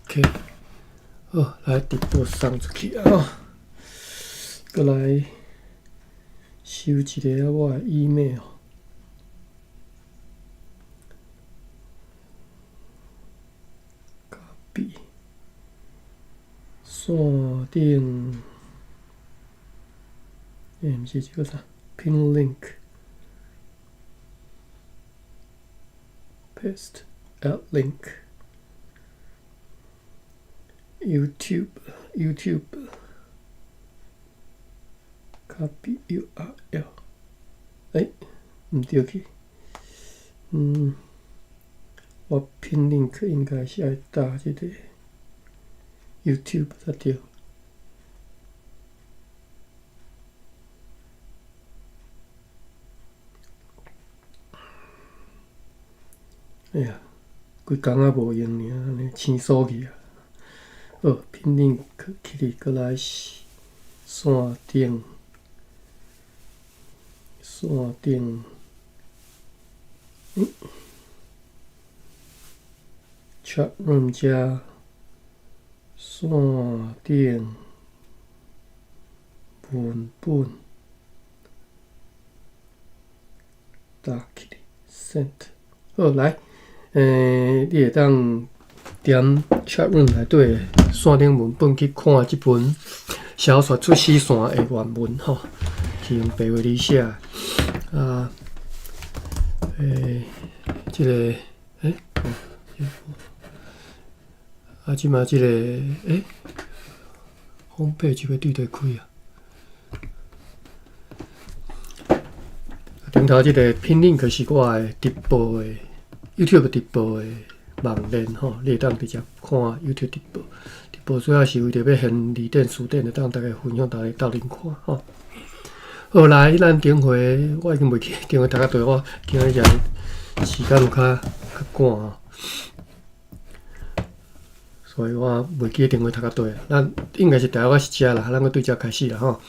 OK， 好，来直播送出去啊！再来收一个我的 email。copy， 线顶，毋是这个啥 ？pin link。Paste add link YouTube copy URL 唔对去，我 pin link 应该是要打这个 YouTube 才对。哎呀，规工仔无用尔，安尼青锁去啊！好，拼link起哩，过来是线顶，chat room 加线顶文本打起哩 ，send。好，来。你会当点 chat room 内底线顶文本去看即本小说出死线的原文吼，是用白话字写啊。即个即马即个homepage 要对对开啊。顶头即个 pin link 是我的直播的。YouTube 直播的网链吼，你会当直接看 YouTube 直播。直播主要是为着要现二点、4点，就当大家分享大家斗阵看吼。好，来，咱顶回我已经袂记顶回大家对我今日时间有较赶吼，所以我袂记顶回读较对。咱应该是第一我是遮啦，咱个对遮开始啦吼。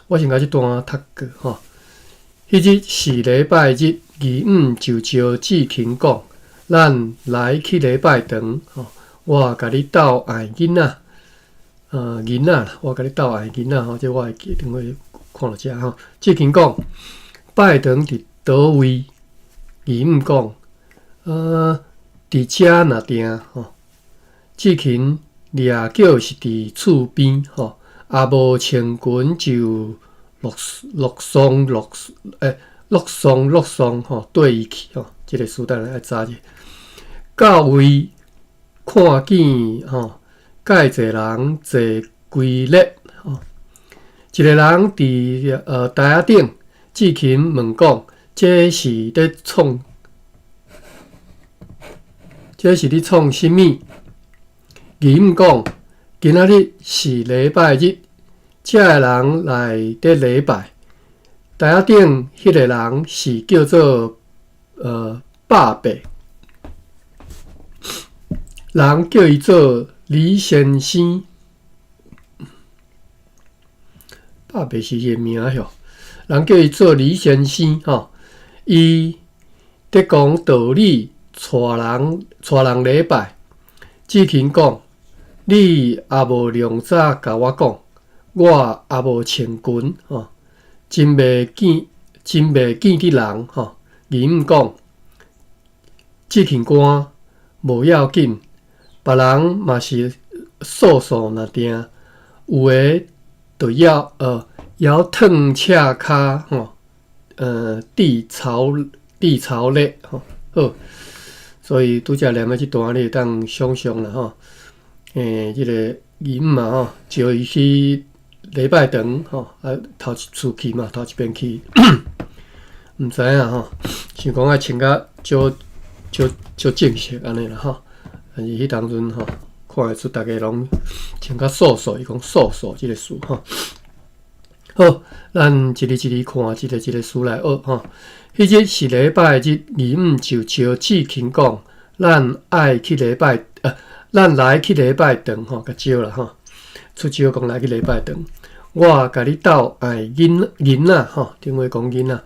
我先甲即段读过吼。迄日是礼拜日。义五就招志勤讲，咱来去礼拜堂吼，我甲你斗爱囡仔，囡仔，我甲你斗爱囡仔吼，这我会记，等会看到遮吼。志勤讲，拜堂伫倒位？义五讲，伫遮若定吼。志勤掠叫是伫厝边吼，也无穿裙就落送吼，对伊去吼，即个书单来查者。到位看见吼，介济人坐规列吼。一个人伫台仔顶，志勤问讲：这是咧创啥物？义五讲：今仔日是礼拜日，遮个人来伫礼拜。台仔顶迄个人是叫做伯伯，人叫伊做李先生。伯伯是伊个名吼，人叫伊做李先生吼。伊伫讲道理，带人礼拜。志勤讲：你也无量早甲我讲，我也无穿裙吼。真袂见得人吼，义五讲，志勤官无要紧，别人嘛是素若定，有诶就摇褪赤骹吼，地槽咧吼，好，所以拄则念的即段你会当想象啦吼，即个义五嘛吼，招伊去。礼拜堂吼，头一次去嘛，头一遍去，毋知影吼，想讲穿较正式安尼啦吼。但是迄当阵吼，看会出大家拢穿较素，伊讲素即个词吼。好，咱一日一日看，一个词来学吼。迄日是礼拜日，义五就招志勤讲，咱来去礼拜堂吼，甲招啦吼。出招讲来去礼拜堂，我甲你斗爱囡仔吼，顶回讲囡仔，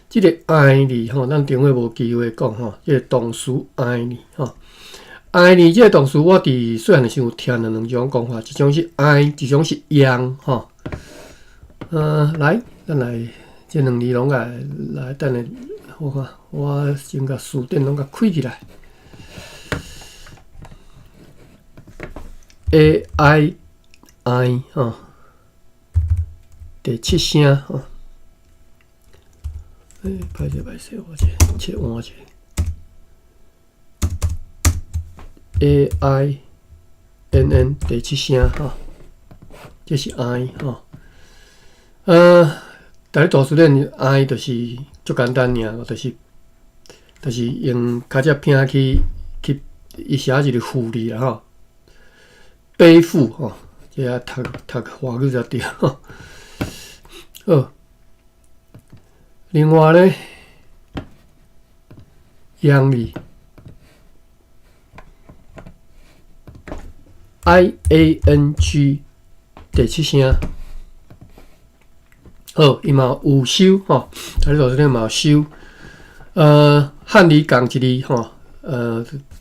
即个爱字吼，咱顶回无机会讲吼，即个动词爱字吼，爱呢，这个动词我伫细汉的时候听了两种讲法，一种是爱，一种是养，吼。来，咱来这两字拢来等下，我看我先甲词典拢甲开起来。A I I 吼，第七声吼。歹势，我这切换者。A I N N 第七声吼，这是 I 吼。大家大词典 I 就是足简单尔，就是用脚趾拼去伊写一个负字啦吼，背负吼，这啊读华语才对吼。好，另外咧，阳字 I A N G 第七声。好，伊嘛有收吼，大家大词典嘛有收。汉字共一字吼，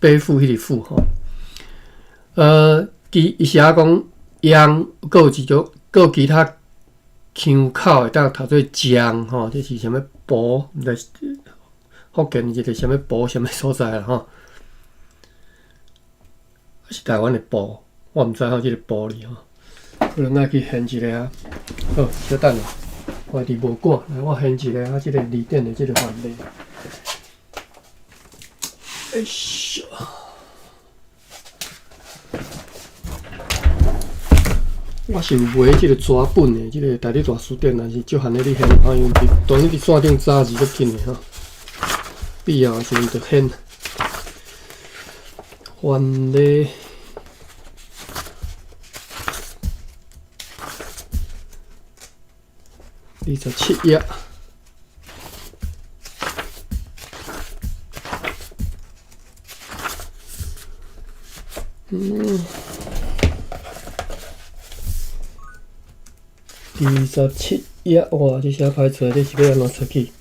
背负迄个负吼。伊写讲阳，佫有一种，佫有其他腔口会当读做江吼，这是啥物埔？毋知福建一个啥物埔啥物所在啦吼？是台湾的埔，我毋知影即个埔字吼，可能爱去现一个啊。好，稍等下，我伫无赶，来我现一个啊，即个字典的即个范例。哎呦！我是有买即个纸本的，即个大理大书店，但是少限咧你现，因为当然伫线顶查字较紧的吼，必要的时阵就现。范例27页。27页，哇！这写歹出来，你是要安怎出去？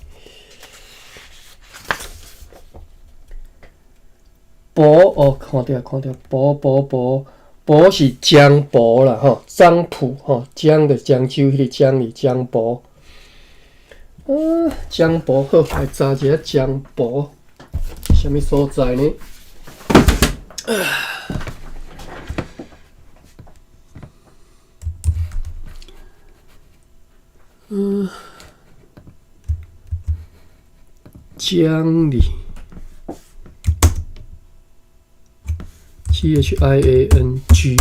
帛哦，看到帛是江帛啦吼，漳浦吼，江的江州迄个江里江帛。江帛好，来查一下江帛，什么所在呢？江里 ，CHIANG，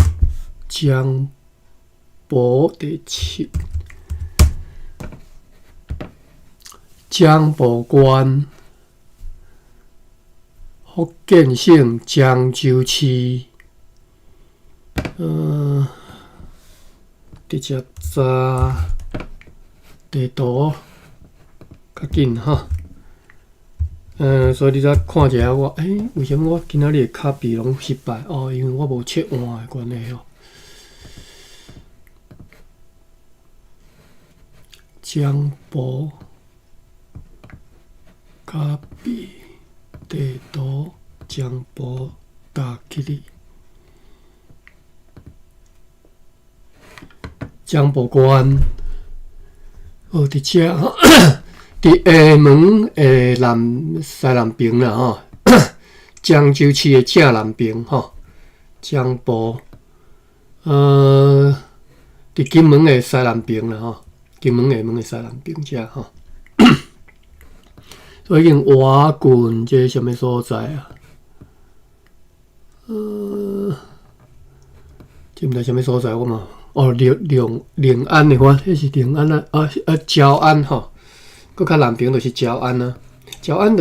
江帛第7，江埠县，福建省漳州市，直接查地图较紧哈。所以你再看一下我，为什么我今仔日的copy拢失败？哦，因为我无切换的关系哦。江埠 copy 地图，江埠打起哩，江埠县。哦，伫遮吼，伫厦门的西南边啦吼，漳州市的正南边吼，江埠，伫金门的西南边啦吼，金门厦门的西南边遮吼，所以经瓦郡这什么所在啊？这毋知什么所在我嘛？哦，临安的话，迄是临安啊，礁安吼，搁较南边就是礁安啊。礁安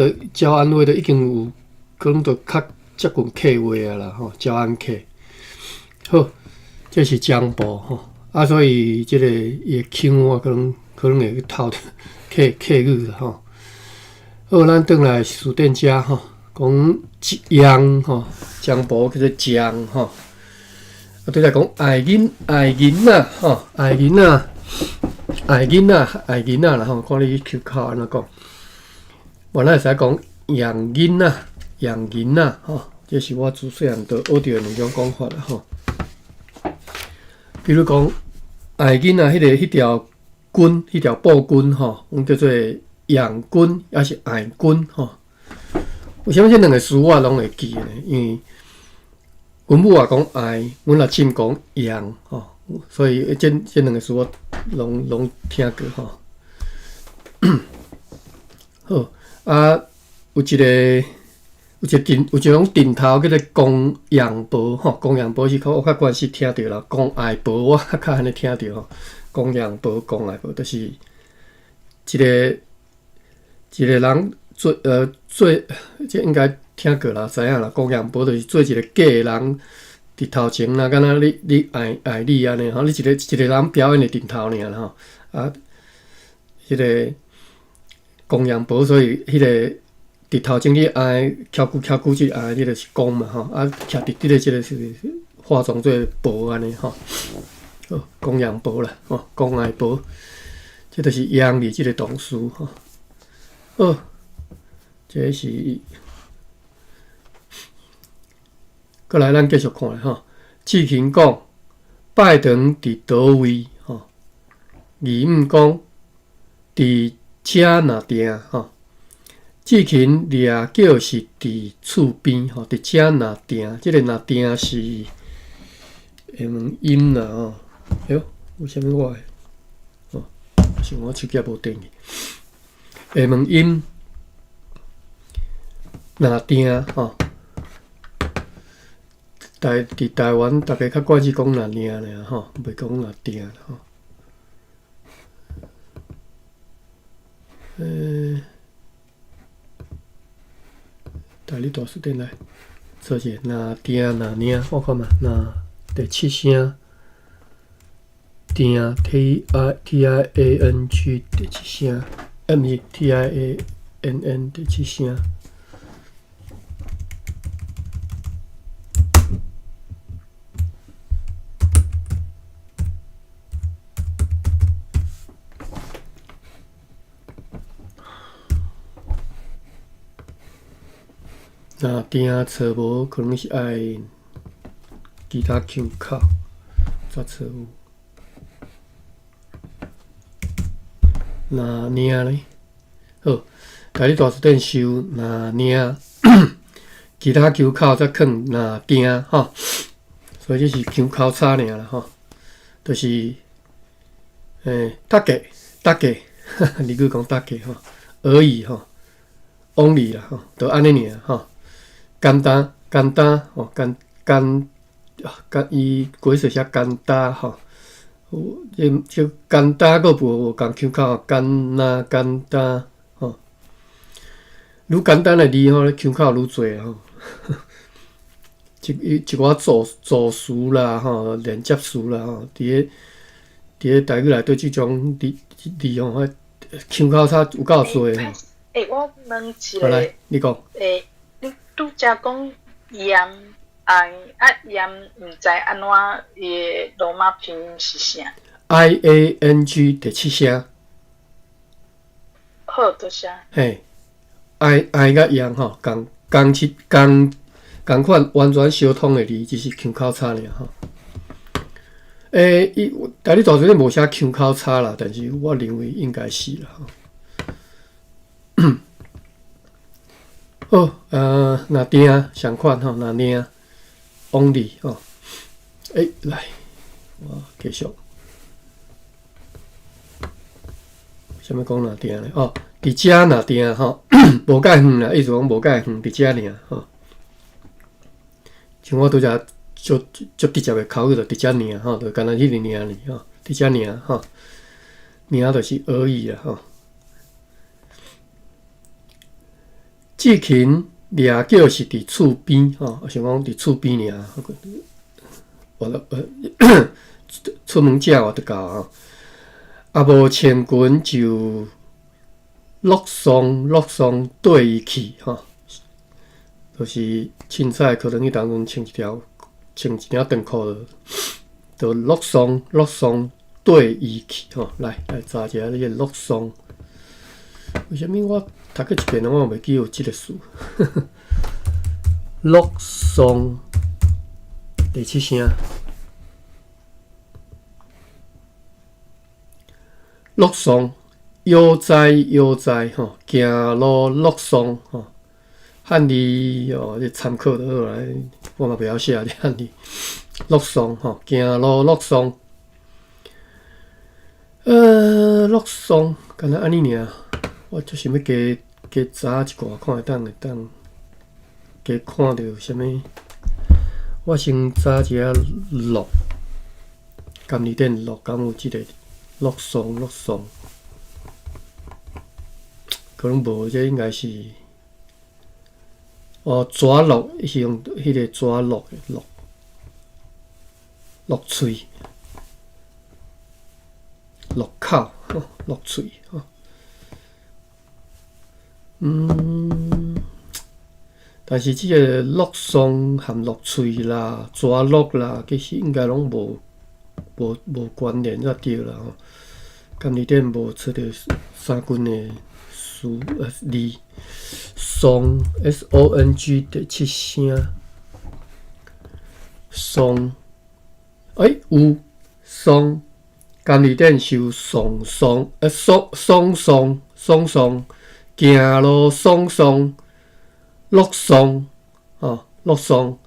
话就已经有，可能就较接近客话啊啦吼，礁安客。好，这是江埠吼，所以这个伊的腔我可能会去透客语啦吼。好，咱转来词典遮吼，讲江吼，江埠叫做江吼。对来讲，爱囡仔吼，爱囡仔啦吼，看你去口安怎讲。原来会使讲养囡仔吼，这是我自细汉就学到的两种讲法啦吼。比如讲，爱囡仔迄条筋，迄条布筋吼，阮叫做养筋，还是爱筋吼。为什么这两个词我拢会记呢？因为阮母也讲爱，阮阿亲讲养吼，所以这两个词我拢听过吼。好啊，有一种顶头叫做公羊婆吼，公羊婆是我较关系听到啦，公爱婆我较安尼听到吼，公羊婆、公爱婆，就是一个人做这应该听过啦，知影啦，公羊婆就是做一个假的人伫头前啦，敢若你爱你安尼吼，你一个人表演伫顶头尔啦吼，啊，迄个公羊婆，所以迄个。伫头前你爱翘骨即爱，你就是公嘛吼，啊，徛伫即个是化妆做婆安尼吼，哦，公羊婆啦，哦，公爱婆，这就是养字即个动词吼。哦，这是，过来咱继续看吼。志勤讲，拜堂伫倒位吼？义务讲，伫遮若定吼。志勤掠叫是伫厝边吼，伫遮若定，即个若定是下门音啦吼。哎呦，为虾米我哦，是我手机无电去。下门音若定吼，伫台湾大家较惯是讲若定尔吼，袂讲若定吼。台语大词典来，做者若定若领，我看嘛，若第七声，定 TIANG 第七声，毋是 TIANN 第七声。若定找无，可能是爱其他腔口才找有。若领咧，好，台语大词典收若领，其他腔口才囥若定吼，所以这是腔口差尔啦吼，就是大概，你句讲大概吼，而已吼 ，only 啦吼，就安尼尔吼。简单吼，伊规说写简单吼，就简单个无共腔口，简单吼，愈简单的字吼，腔口愈侪吼，一寡助词啦吼，连接词啦吼，伫个台语内底即种字吼，腔口差有够侪吼。我问一个，来，你讲。你拄则讲盐爱盐，毋知安怎伊罗马拼音是啥 ？IANG 第七声。好，多谢。嘿，爱甲盐吼，共款完全相通的字，只是腔口差尔吼。伊台语大词典无写腔口差啦，但是我认为应该是啦吼。好，若定相款吼，若领 only 吼，来，我继续。啥物讲若定咧？哦，伫遮若定吼，无介远啦，意思讲无介远，伫遮尔吼。像我拄则足直接的口语就伫遮尔吼，就干那迄个尔吼，伫遮尔吼，尔就是而已啦吼。志勤掠叫是伫厝边吼，想讲伫厝边尔，出门食我就到吼。啊无穿裙就落霜缀伊去吼，就是凊彩可能伊当阵穿一条长裤就落霜缀伊去吼。来查一下你个落霜，为虾米我？读过一遍，我袂记有即个词。乐颂第七声，乐颂悠哉悠哉吼，行路乐颂吼。汉字哦，你参考就好来，我嘛不晓写这汉字。乐颂吼，行路乐颂。乐颂，敢若安尼尔。我就想要加查一寡，看会当加看到啥物。我先查一下乐，甘字典乐，敢有即个乐颂？可能无，这应该是。哦，蛇乐是用迄个蛇乐的乐喙，乐口，乐喙，但是即个乐颂含乐喙啦、蛇乐啦，其实应该拢无关联才对啦。甘字典无出到三军的字。颂 SONG 第七声，颂，有颂，甘字典是有颂，行路颂，乐颂，乐颂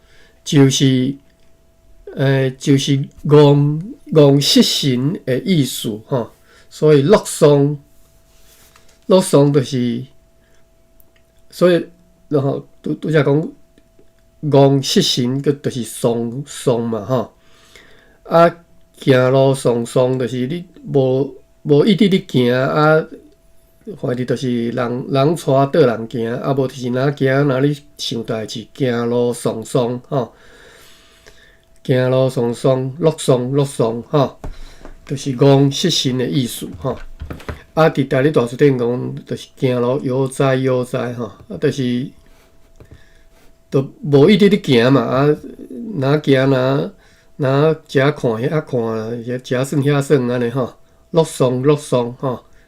就是讲失神的意思所以乐颂就是。所以，然后拄则讲讲失神，个就是颂嘛行路颂，就是你无一直咧行反正就是人带人行，无就是哪行哪咧想代志，行路颂行路颂，乐颂就是讲失神的意思伫大理大词典讲，就是行路悠哉就是都无一直咧行嘛哪行哪遮看遐看，遮算遐算安尼乐颂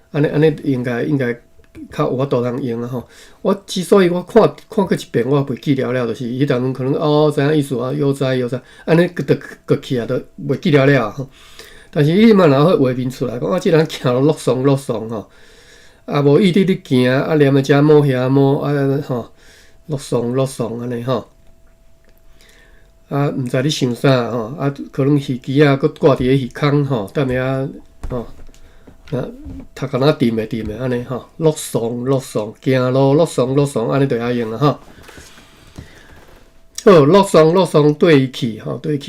安尼应该较有法度通用我之所以我看过一遍，我袂记了，就是迄阵可能知影意思悠哉安尼搁起来都袂记了但是伊嘛若画面出来，讲即人行路乐颂无伊直咧行念个遮摸遐摸乐颂安尼毋知你想啥可能鱼机佫挂伫个鱼坑踮遐头壳若沉的安尼乐颂行路乐颂安尼就会用好，乐颂对伊去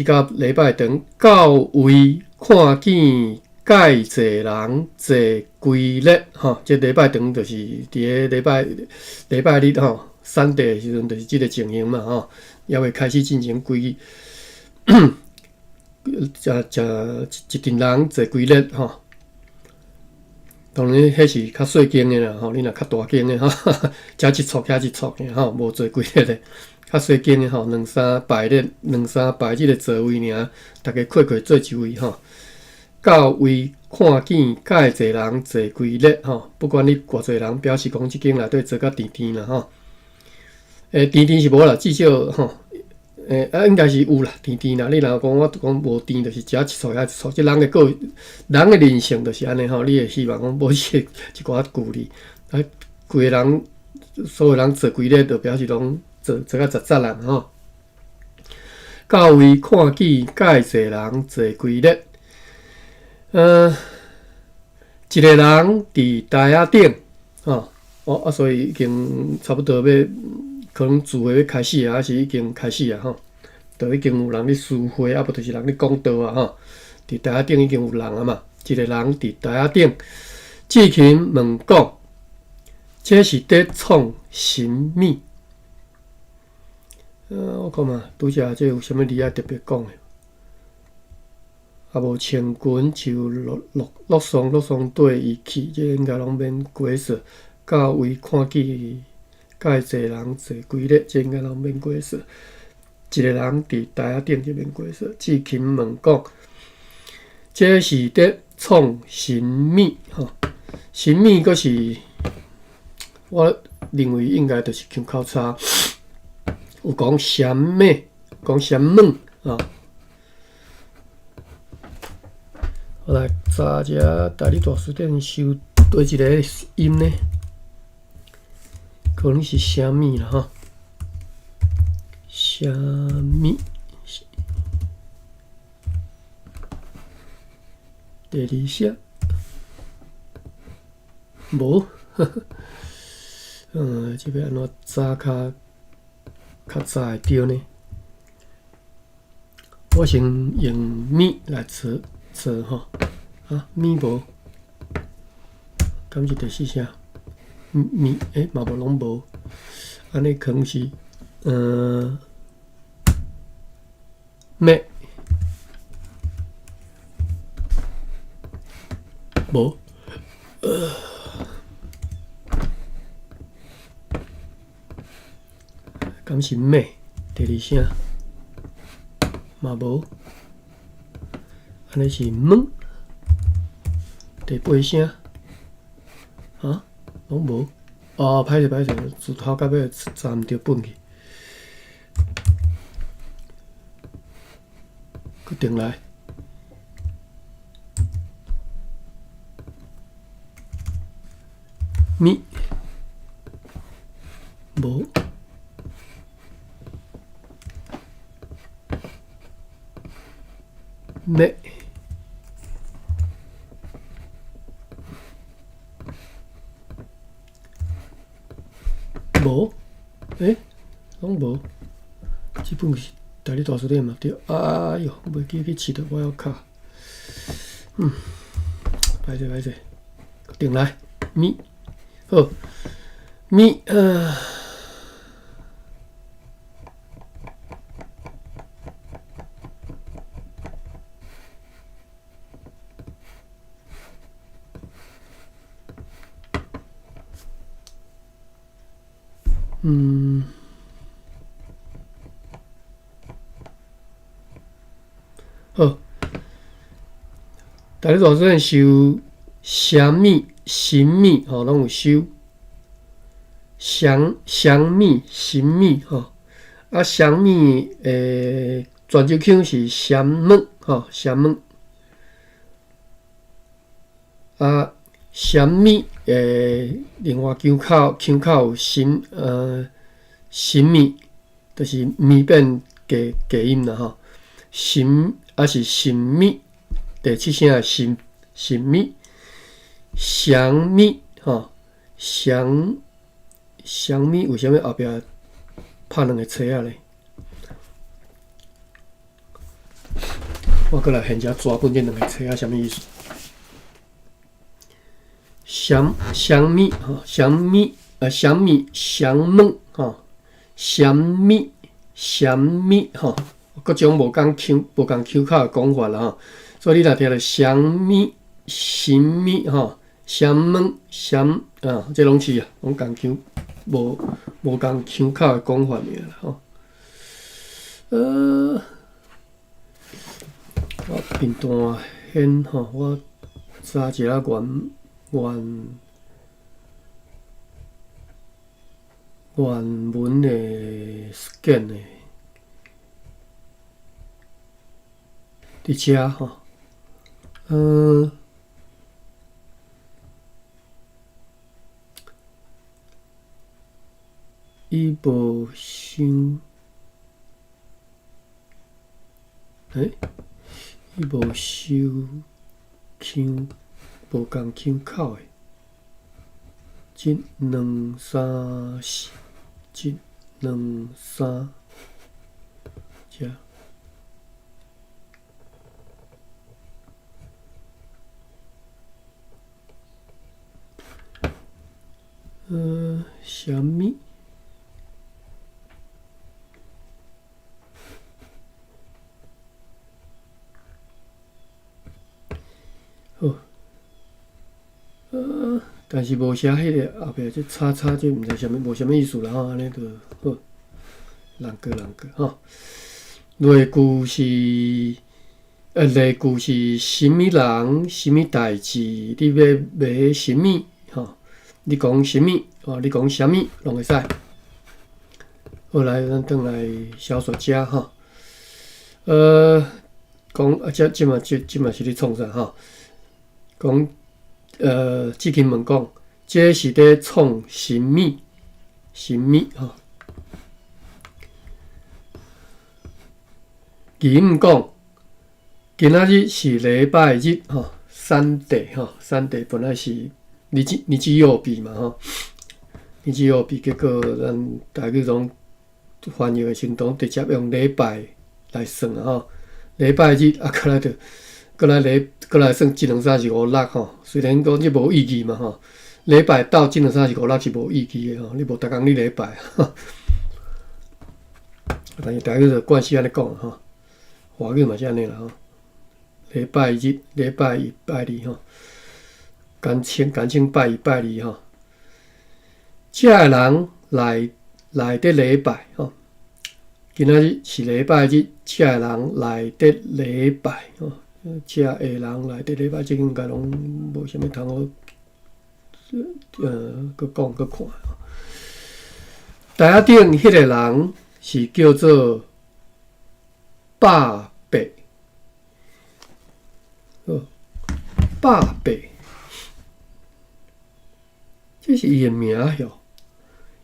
到礼拜堂到位。看见介济人坐规日即礼拜堂就是伫个礼拜日散地的时阵，就是即个情形嘛也会开始进行规一群人坐规日当然迄是较细间的啦你若较大间的遮一撮遐一撮的无坐规日的。较细间的两三排即个座位尔，大家快做一位到位看见介济人坐规日不管你偌济人，表示讲即间内底坐甲甜啦甜是无啦，至少应该是有啦甜啦。你若讲我讲无甜，就是遮一撮遐一撮，即人的人性就是安尼你会希望讲保持一寡距离规个人所有人坐规日，就表示讲。做较杂杂人到位看见介济人坐规日，一个人伫台仔顶所以已经差不多要可能聚会要开始还是已经开始就已经有人咧施会无就是人咧讲道伫台仔顶已经有人嘛，一个人伫台仔顶，志勤问讲，这是伫创神物？我看嘛，拄则这有啥物字特别讲的？无千军就乐颂对伊去，这应该拢免过说。到位看见介济人坐规日，这应该拢免过说。一个人伫台仔顶就免过说。志勤问讲，这是伫创神物神物阁是，我认为应该就是腔口差。有讲什么，讲什么啊？我来查一下大理大书店收对一个音呢？可能是什么啦哈？什么？第二声无，这要安怎查较早会对呢？我先用咪来测吼，啊咪无，敢是第四声？咪嘛无拢无，安尼可能是咩？无，敢是咩？第二声嘛无，安尼是问。第八声啊，拢无。哦，歹势，自头到尾查毋着本去。搁定来。咪无，咩无，拢无。这本是大理大书店嘛？对，哎哟，袂记去试着我要卡。歹势，定来咪。好，咪好，大理大书店收虾米、新米吼，拢有收。香米、新米吼，啊香米泉州腔是香门吼，香门。啊香米另外腔口有新米，就是米变假音啦吼。新是新米，第七声新米，香米吼，香米为虾米后壁拍两个册仔咧？我过来现遮抓本这两个册仔什么意思？香米吼，香米香门吼，香米吼，各种无共腔口的讲法啦吼。所以你若听到香米、新米吼、香门、这拢是啊，拢共腔。无共腔口的讲法尔啦吼。我片段先吼，我查一下原文的 scan 的，伫遮吼，伊无伤，伊无收腔，无共腔口的，一两三四，一两三，遮。虾米？好，但是无写迄个后壁这叉叉，这毋知啥物，无啥物意思啦吼，安尼就好。人过吼。例句是什么人、什么代志，你要买什么吼？你讲什么？哦，你讲啥物拢会使。好，后来咱转来小说家哈，讲即嘛是咧创啥哈？讲志勤问讲，这是咧创神秘哈。伊毋讲，今仔日是礼拜日哈，Sunday 哈，Sunday 本来是日子曜日嘛哈，日子曜日，结果咱大家拢翻译的时阵，直接用礼拜来算啊吼。礼拜日啊，过来算一两三四五六吼。虽然讲这无意义嘛吼，礼拜到一两三四五六是无意义的吼，你无逐工你礼拜，但是大家就惯习安尼讲吼。华语嘛是安尼啦吼，礼拜日、礼拜一、拜二吼，简称拜一、拜二吼。遮个人来得礼拜吼，今仔日是礼拜日，遮个人来得礼拜吼，遮个人来得礼拜，即应该拢无啥物通好，搁讲搁看。台顶迄个人是叫做百伯，百伯，这是伊的名哟。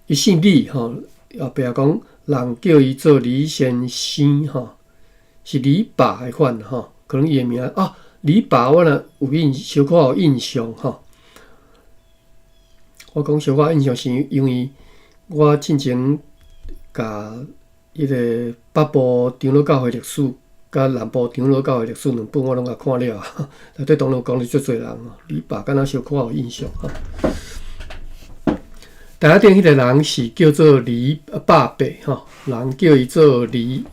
伊姓李吼，后壁讲人叫伊做李先生吼，是李爸的款吼，可能伊的名啊，李爸我若小可有印象吼。我讲小可印象是因为我之前甲迄个北部长老教会历史甲南部长老教会历史两本我拢甲看了，内底当然讲了足侪人吼，李爸敢若小可有印象吼。台顶迄个人是叫做李百伯吼，人叫伊做李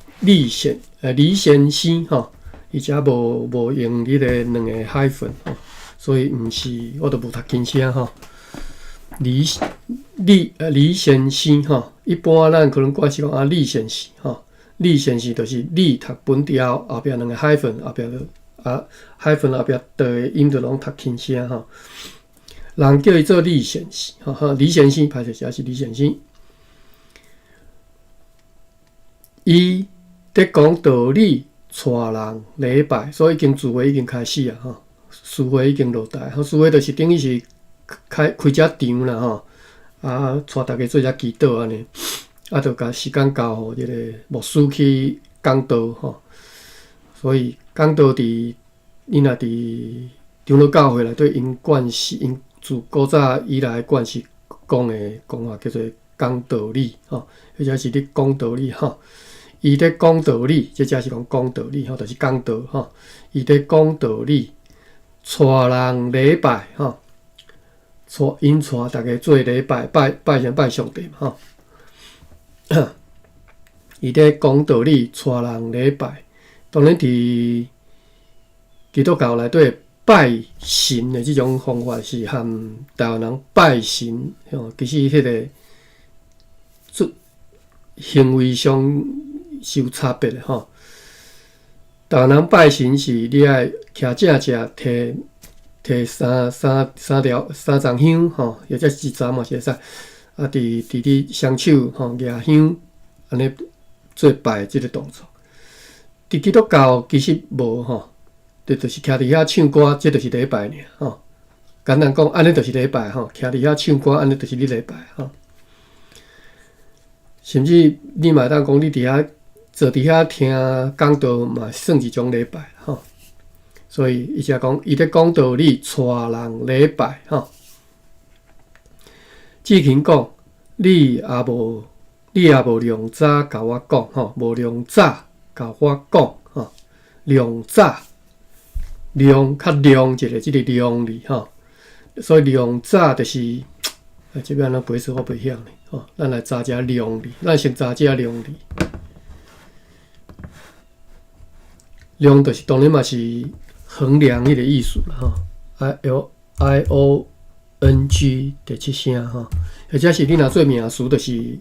先生吼，伊遮无用迄个两个海份吼，所以毋是我都无读轻声吼。李先生吼，一般咱可能惯是讲李先生吼，李先生就是李读本条后壁两个海份，后壁海份后壁倒个音就拢读轻声吼。人叫伊做李先生，吼，李先生，歹势写是李先生。伊伫讲道理，带人礼拜，所以聚会已经开始啊，吼，聚会已经落台，聚会就是等于是开只场啦，吼，啊，带大家做只祈祷安尼，啊，就甲时间交互迄个牧师去讲道，吼，所以讲道因若伫长老教会内底，因惯是因。自古早以来，惯是讲的讲法叫做讲道理吼，或者是咧讲道理吼。伊咧讲道理，即只是讲讲道理吼，就是讲道吼。伊咧讲道理，带人礼拜吼，因带大家做礼拜，拜上帝嘛吼。伊咧讲道理，带人礼拜，当然伫基督教内底。拜神的这种方法是和台湾人拜神，其实迄个行为上是有差别的吼。台湾人拜神是你爱徛正正摕三丛香吼，或者是10嘛是会使，啊，伫你双手吼举香，安尼做拜即个动作。伫基督教其实无吼。就是徛伫遐唱歌，这就是礼拜尔吼。简单讲，安尼就是礼拜吼。徛伫遐唱歌，安尼就是你礼拜吼。甚至你嘛当讲，你伫遐坐伫遐听讲道嘛，算一种礼拜吼。所以伊则讲，伊咧讲道理，带人礼拜吼。志勤讲，你也无量早甲我讲吼，无量早甲我讲吼，量早。量较量一个，即个量字吼，所以量早就是，即边咱背词我袂晓呢吼，咱来查遮量字，咱先查遮量字。量就是当然嘛是衡量迄个意思啦吼 ，IONG 第七声吼，或者是你若做名词，就是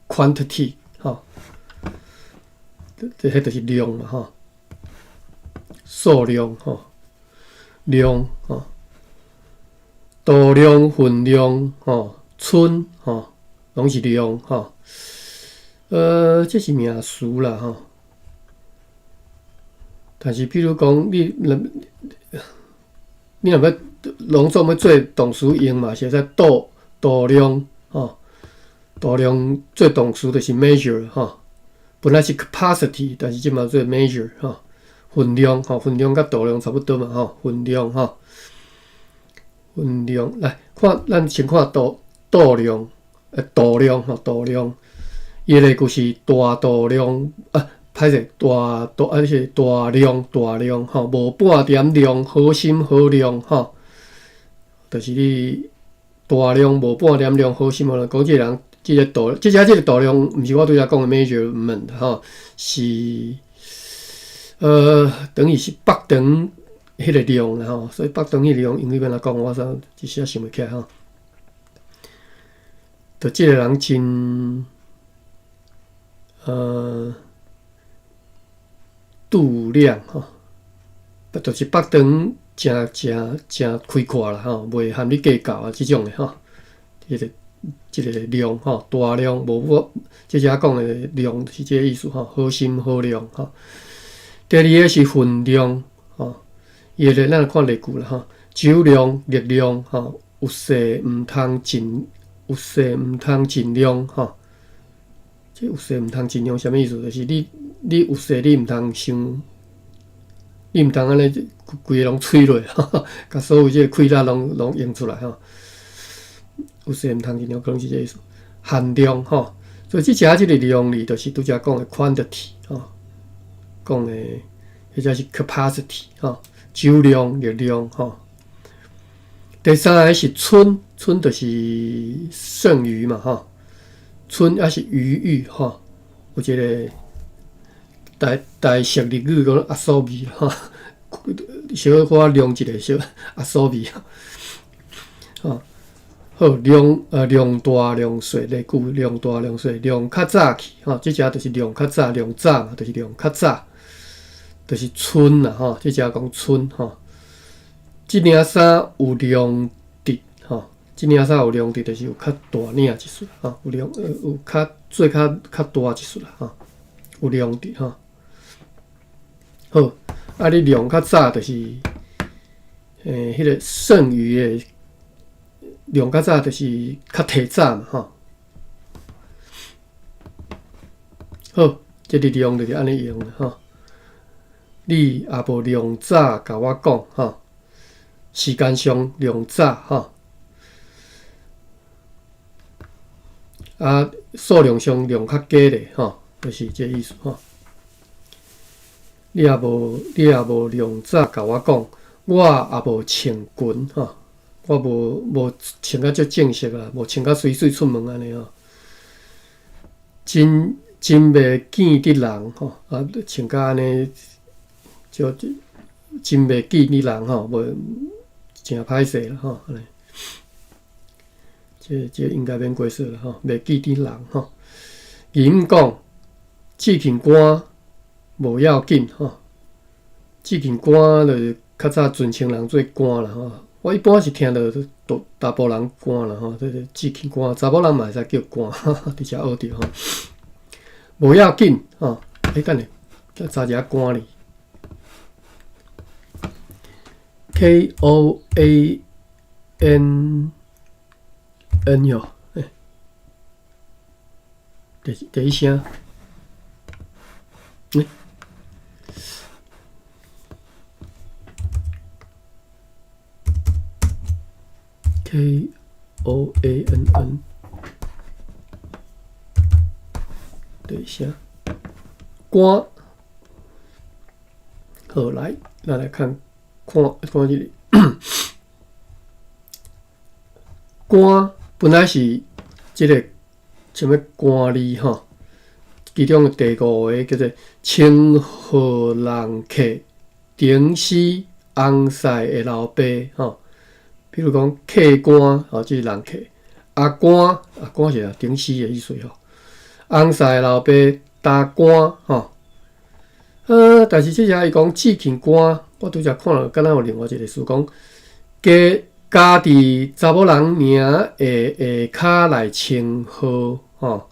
quantity 吼，迄就是量嘛吼。数量吼，量吼，度量、分量吼，寸吼，拢是量吼。这是名词啦吼。但是比如讲，你若要拢总要做动词用嘛，是在度量吼，度量做动词就是 measure 吼。本来是 capacity， 但是即嘛做 measure 吼。分量吼，分量甲度量差不多嘛吼，分量吼，分量来看，咱先看度量，度量吼，度量，伊个就是大度量啊，歹势是大量吼，无半点量，好心好量吼，就是你大量无半点量，好心好量，讲即个人，即个度量，毋是我拄则讲的 measurement 吼，是。等于是北长迄个量啦吼，所以北长迄个量用迄边来讲，我啥一时想袂起来吼。就即个人真度量吼，就是北长真开阔啦吼，袂含你计较啊即种的吼。即个量吼，大量无我即只讲的量是即个意思吼，好心好量吼。第二个是分量，吼，伊个咱看例句啦，吼，酒量、热量，吼，有势毋通尽量，吼，即有势毋通尽量，啥物意思？就是你有势，你毋通伤，你毋通安尼规个拢吹落，甲所有即个气力拢用出来，吼，有势毋通尽量，可能是这意思。限量，吼，所以即个量哩，就是拄则讲的 quantity， 吼。讲的，或者是 capacity 吼，酒量、热量吼。第三个是剩，就是剩余嘛吼，剩也是余裕吼。有一个台式日语讲阿所味吼，小可量一个小阿所味吼。好，量大量细，例句量大量细，量较早去吼，即只就是量较早，量早嘛，就是量较早。就是剩啦吼，即只讲剩吼。即领衫有量值吼，即领衫有量值，就是有较大领一束吼，有量有做较大一束啦吼，有量值吼。好，啊你量较早就是迄个剩余的量较早就是较提早嘛吼。好，即个量就是安尼用的吼。你也无量早甲我讲吼，时间上量早吼，啊数量上量较低咧吼，就是这意思吼。你也无量早甲我讲，我也无穿裙吼，我无穿甲足正式啦，无穿甲水出门安尼吼，真袂见得人吼，啊穿甲安尼。就真袂见你人吼，无真歹势啦吼，安尼，这应该免过说啦吼，袂见你人吼。人讲志勤官无要紧吼，志勤官就是较早尊称人做官啦吼。我一般是听到大埔人官啦吼，这个志勤官，查某人嘛会使叫官，伫遮学着吼。无要紧吼，等下再查一下官哩。KOANN 哟，第一声，KOANN 第一声，官，好来，咱来看这里，官本来是这个什么官字吼，其中的第五个叫做清河人客，顶死红晒的老爸吼。比如讲客官吼，即是人客；官是顶死的意思吼。红晒老爸打官吼。但是即只伊讲志勤官，我拄则看了，敢若有另外一个词讲，加伫查某人名的下骹来称号吼，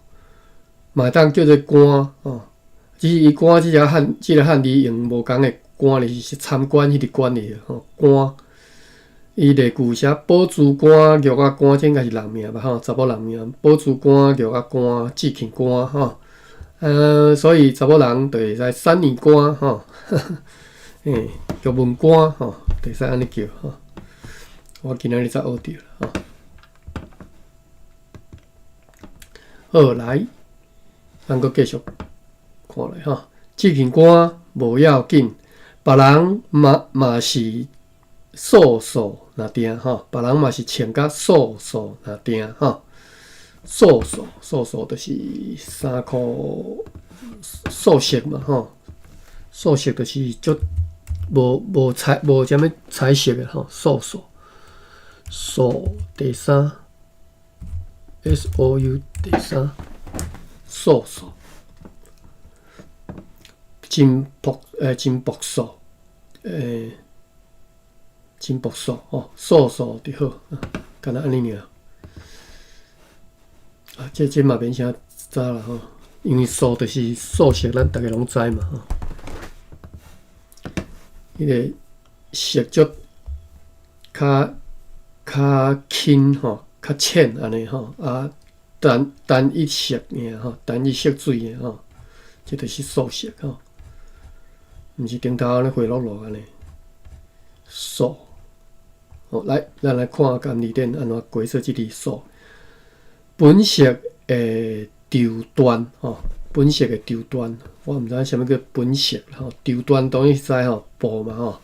嘛当叫做官哦。只是伊官即个汉字用无共的官哩，是参官迄个官哩吼。官，伊例句写宝珠官、玉仔官，这应该是人名吧吼，查某人名。宝珠官、玉仔官、志勤官吼。所以查某人就会使三年官吼，玉门官吼，就会使安尼叫吼。我今仔日才学着吼。好，来，咱阁继续看咧吼。志勤官无要紧，别人嘛是素素若定吼，别人嘛是穿甲素素若定吼。素素就是衫裤素色嘛吼，素色就是足无彩无啥物彩色的吼，素第三 SOU 第三素真朴素真朴素哦，素就好，敢若安尼尔。啊，这嘛免啥知啦吼，因为素就是素色，咱大家拢知嘛吼。迄个色足较轻吼，较浅安尼吼，啊单一色尔吼，单一色水的吼，这就是素色吼，毋是顶头安尼灰落落安尼。素，好，来，咱来看简字典安怎解说即字素。本色的丢端吼，本色的丢端，我毋知影啥物叫本色吼，丢端当然是知吼，布嘛吼，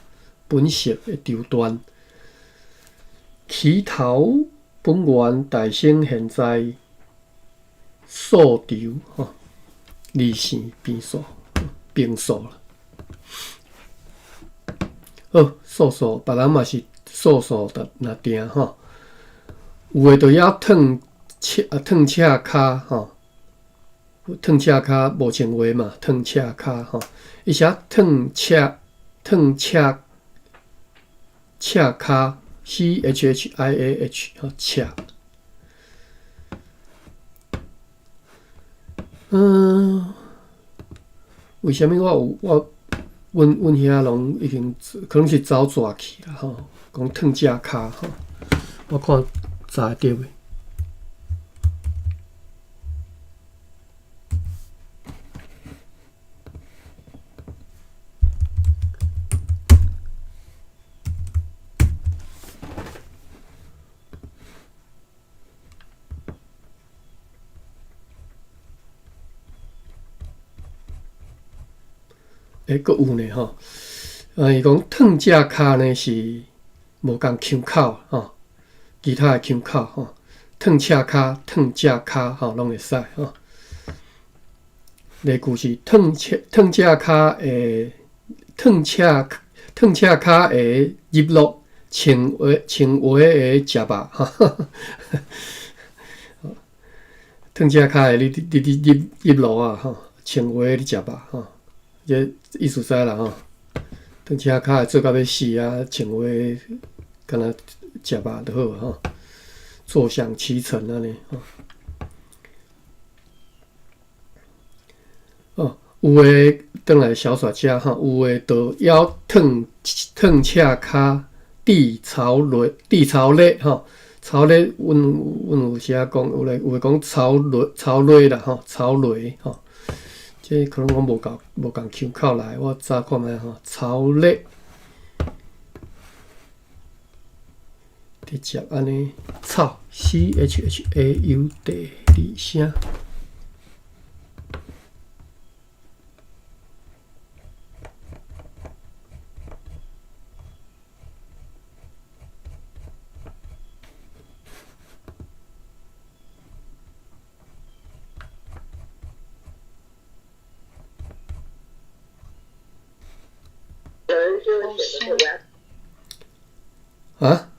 本色的丢端。起头本源大生现在素丢吼，离线变素变素啦。好，素，别人嘛是素若定吼，有诶就要烫赤骹吼，烫赤骹无穿鞋嘛，烫赤骹吼，伊写烫赤骹 CHHIAH 吼，赤。为虾米我阮遐拢已经可能是走逝去啦吼，讲烫赤骹吼，我看查会着袂？阁有呢吼，伊讲烫赤骹呢是无共腔口吼，其他的腔口吼，烫赤骹、烫赤骹吼拢会使吼。例句是烫赤骹的烫赤骹的入落，穿鞋的食肉哈。烫赤骹的你入落啊吼，穿鞋的食肉吼。这意思知啦吼，烫赤骹做到要死啊，穿鞋敢若食肉就好吼，坐享其成安尼吼。哦，有诶转来小说家吼，有诶就要烫赤骹地槽类吼，槽类阮有时啊讲，有诶讲槽类啦吼，槽类吼。这可能我无共腔口来，我查看觅吼，槽类直接安尼草 CHHAU 第二声。啊，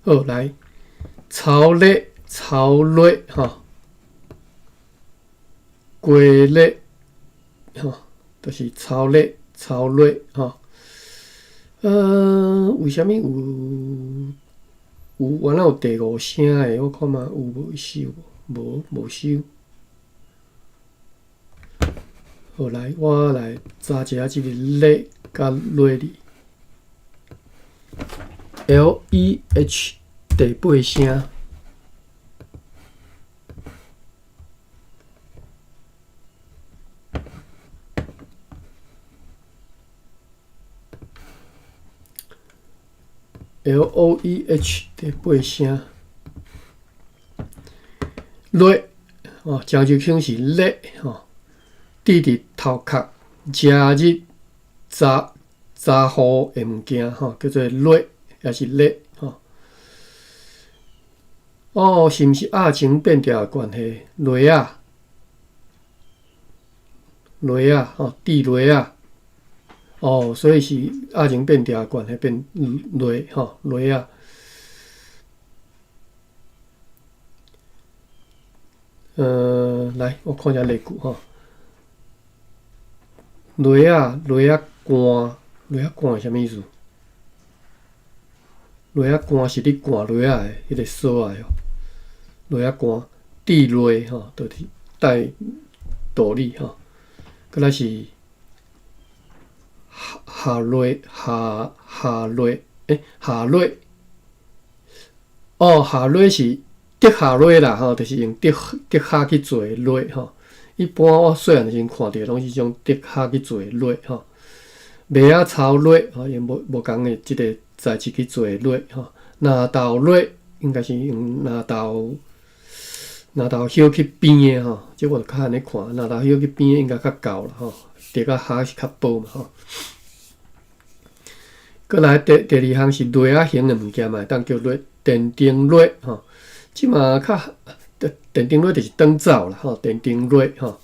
好来，槽类吼，龟类吼，就是槽类吼。为虾米有原来有第五声诶，我看嘛有无收无收。好来，我来查一下即个咧甲咧字 ，LEH 第八声。LOEH 第八声，咧哦，漳州腔是咧吼，滴伫头壳，假日查好诶物件吼，叫做咧，也是咧吼。哦，是毋是亚情变调诶关系？雷啊，吼，地雷啊。哦，所以是亚情变调诶关系变雷吼，雷啊。来，我看一下例句吼。雷啊寒，雷啊寒是啥物意思？雷啊寒是你寒雷啊诶，迄个所在哦。雷啊寒，地雷吼，就是带道理吼。佮来是下雷，下雷。哦，下雷是滴下雷啦吼，就是用滴下去做雷吼。一般我细汉时阵看到拢是种滴下去做雷吼，麦仔草雷吼，用无共诶即个材质去做雷吼。纳豆雷应该是用纳豆叶去编诶吼，即我就较安尼看，纳豆叶去编应该较够啦吼，滴啊下是较薄嘛吼。过来第二项是雷啊型诶物件嘛，会当叫雷电灯雷吼，即嘛较。电灯雷就是灯罩啦，吼，电灯雷吼。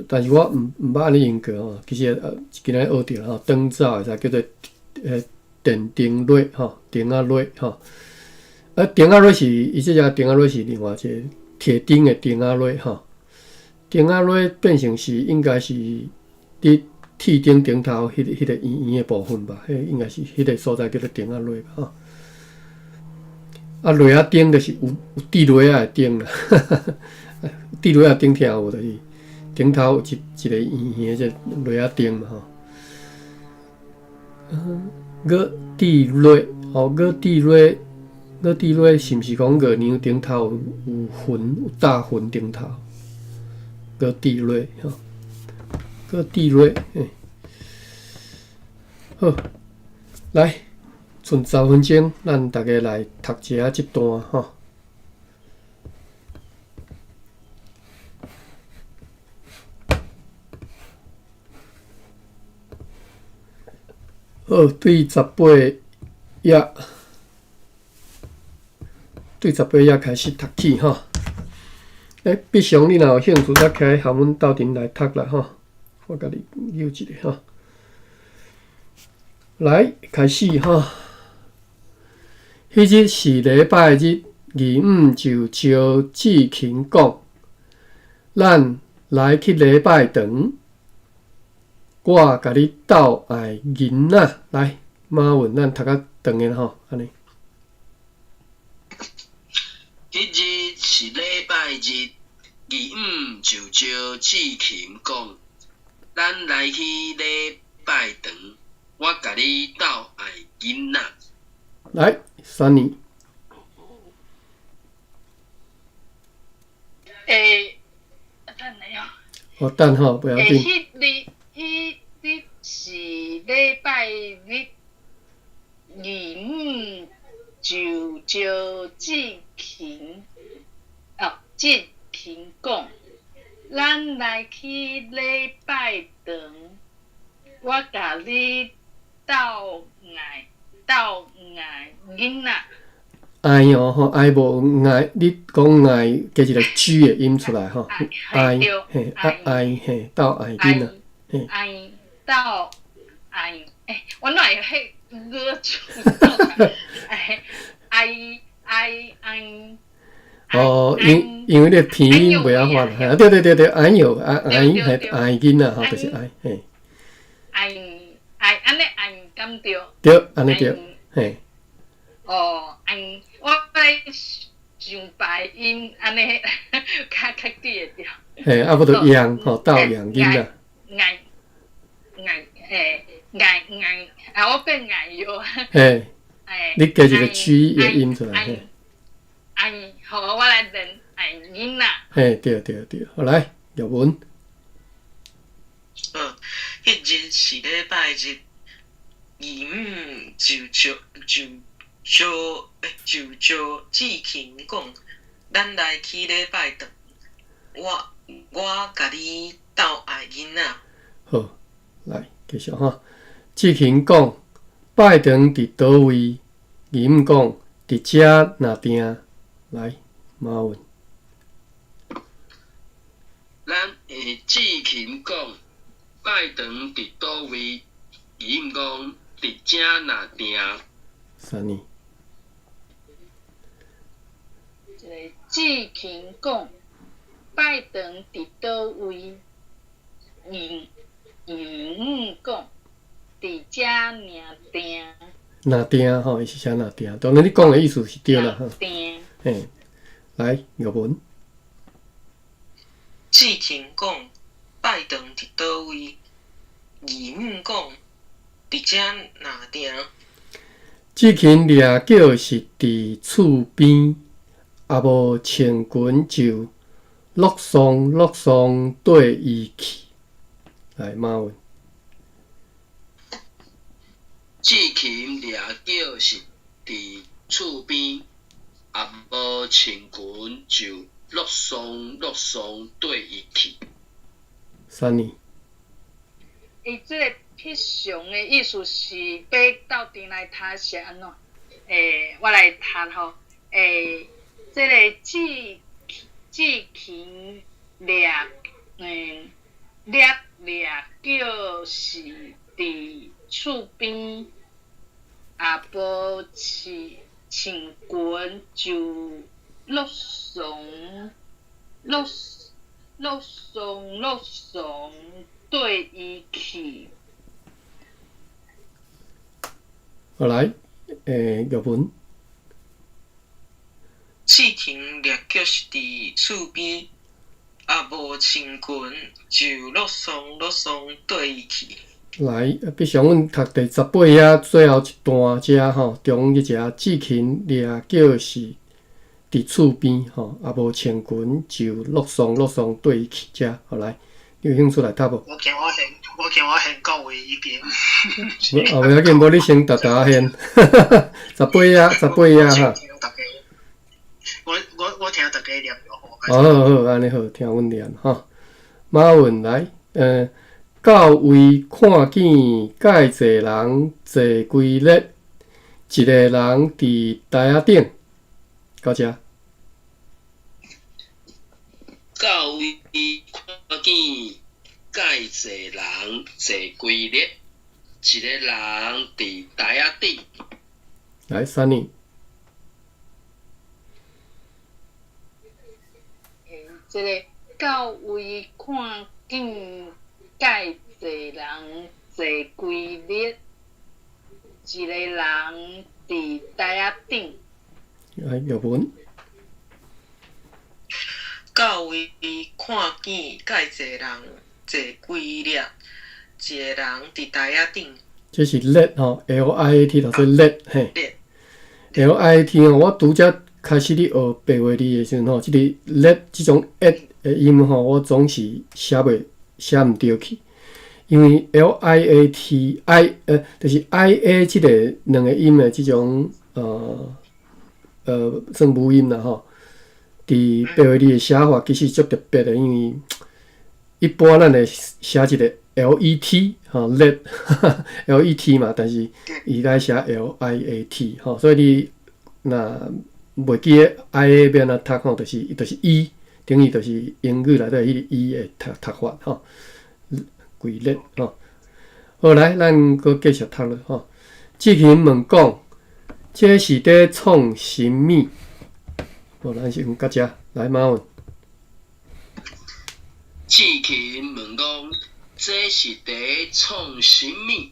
但是我毋捌安尼用过吼，其实今仔学着吼，灯罩会使叫做电灯雷吼，灯仔雷吼。灯仔雷是伊即只灯仔雷是另外一个铁钉的灯仔雷吼。灯仔雷变成是应该是伫铁钉顶头迄个圆圆的部分吧，迄应该是迄个所在叫做灯仔雷吧吼。雷仔钉就是有地雷仔的钉啦，地雷仔钉听有就是顶头有一个圆圆的雷仔钉嘛吼。地雷哦，地雷是毋是讲月娘顶头有云有大云顶头？地雷吼，地雷好来。剩10分钟，咱大家来读一下这段吼。好，对18页开始读起吼。必常你若有兴趣，则起含阮斗阵来读啦吼。我甲你扭一下吼。来，开始吼。迄日是礼拜日，义母就招志勤讲：“咱来去礼拜堂，我甲你斗爱囡仔。”来，马文，咱读较长个吼，安尼。迄日是礼拜日，义母就招志勤讲：“咱来去礼拜堂，我甲你斗爱囡仔。”来，Sunny。等下哦。哦，等吼，不要紧。迄日是礼拜日，义母就招志勤讲，咱来去礼拜堂，我甲你斗爱囡仔。爱哦吼，爱无爱，你讲爱加一个 G 的音出来吼，爱嘿，爱嘿，斗爱囡仔，嘿。爱斗爱，我哪会迄歌出？爱。哦，因为你拼音袂晓发啦，对，爱有爱囡仔吼，就是爱嘿。爱安尼爱敢对？对，安尼对，嘿。哦，我来想白音安尼，较记会着。嘿，啊，不着养吼，斗养囡仔。我变矮哟。嘿，你加一个曲的音出来。嘿，好，我来练矮囡仔。嘿，对对对，好来，玉文。迄日是礼拜日，姨母就志勤讲，咱来去礼拜堂。我甲你斗爱囡仔。好，来继续哈。志勤讲，拜堂伫倒位？姨母讲，伫遮若定。来，马文。咱志勤讲，拜堂伫倒位？姨母讲，伫遮若定。三年。一个志勤讲，拜堂伫倒位？姨母讲，伫遮若定。若定吼，伊是写若定，当然你讲的意思是对啦哈。定。嘿，来玉文。志勤讲，拜堂伫倒位？姨母讲，伫遮若定。志勤掠叫是伫厝边，也无穿裙就落霜缀伊去。来马文。志勤掠叫是伫厝边，也无穿裙就落霜缀伊去。三年。伊即个翕相的意思是要斗阵来读是安怎？我来读吼。即个志勤掠叫是伫厝边，也无穿裙就落霜缀伊去。好来，玉文。志勤掠叫是伫厝边，也无穿裙就落霜缀伊去。来，必须阮读第18页最后一段遮吼，中一只志勤掠叫是伫厝边吼，也无穿裙就落霜缀伊去遮。好来，你有兴趣来读无？我先到位已经。袂要紧，无你先逐现。18页哈。我听大家念就好。好，安尼好，听阮念哈。马文来，到位看见介济人坐规列，一个人伫台仔顶，到遮。到位看见介济人坐规列，一个人伫台仔顶。来，三年。即个到位看见介济人坐规列，一个人伫台仔顶。来，玉文。到位看见介济人坐规列，一个人伫台仔顶。这是 let 吼 ，L-I-A-T 头说 let 嘿。L-I-A-T 吼，我拄则开始咧学白话字的时阵吼，即个 let 即种 at 的音吼，我总是写毋对去，因为 L-I-A-T 就是 I-A 即个两个音的即种算母音啦吼。伫白话字的写法其实足特别的，因为一般咱会写一个 L-E-T 吼 let L-E-T 嘛，但是伊该写 L-I-A-T 吼，所以你若袂记个 I-A 要安怎读吼，就是 E， 等于就是英语内底迄个 E 的读法吼，规列吼。好来，咱搁继续读落吼。志勤问讲，这是伫创啥物？好，咱先到遮来马文。志勤问讲，这是伫创啥物？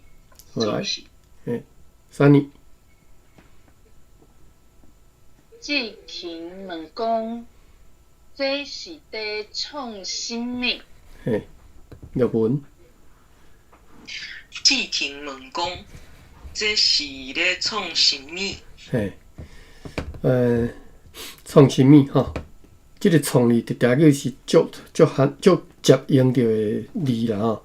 好来，三年。志勤问讲，这是在创什么？嘿，译文。志勤问讲，这是咧创什么？嘿，创什么吼？即个创字伫台语是足接用着的字啦吼。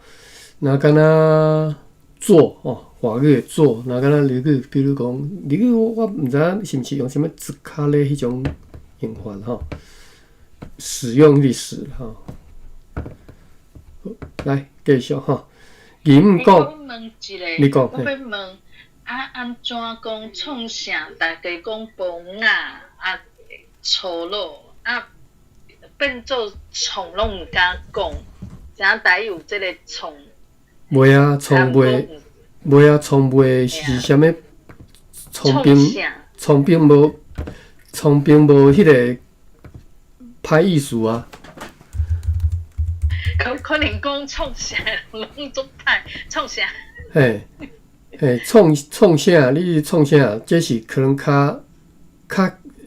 那敢若做哦，华语的做，那敢若日语，比如讲日语，我毋知影是毋是用什么字卡咧迄种用法吼，使用历史吼。来继续吼，义务讲，我问一个，你讲，我要问安怎讲创啥？大家讲崩啊，粗鲁变做创拢毋敢讲，怎台有即个创？袂啊，创袂啊，创袂是啥物？创兵无迄个歹意思啊。可能讲创啥拢做歹，创啥？嘿，创啥？你是创啥？这是可能较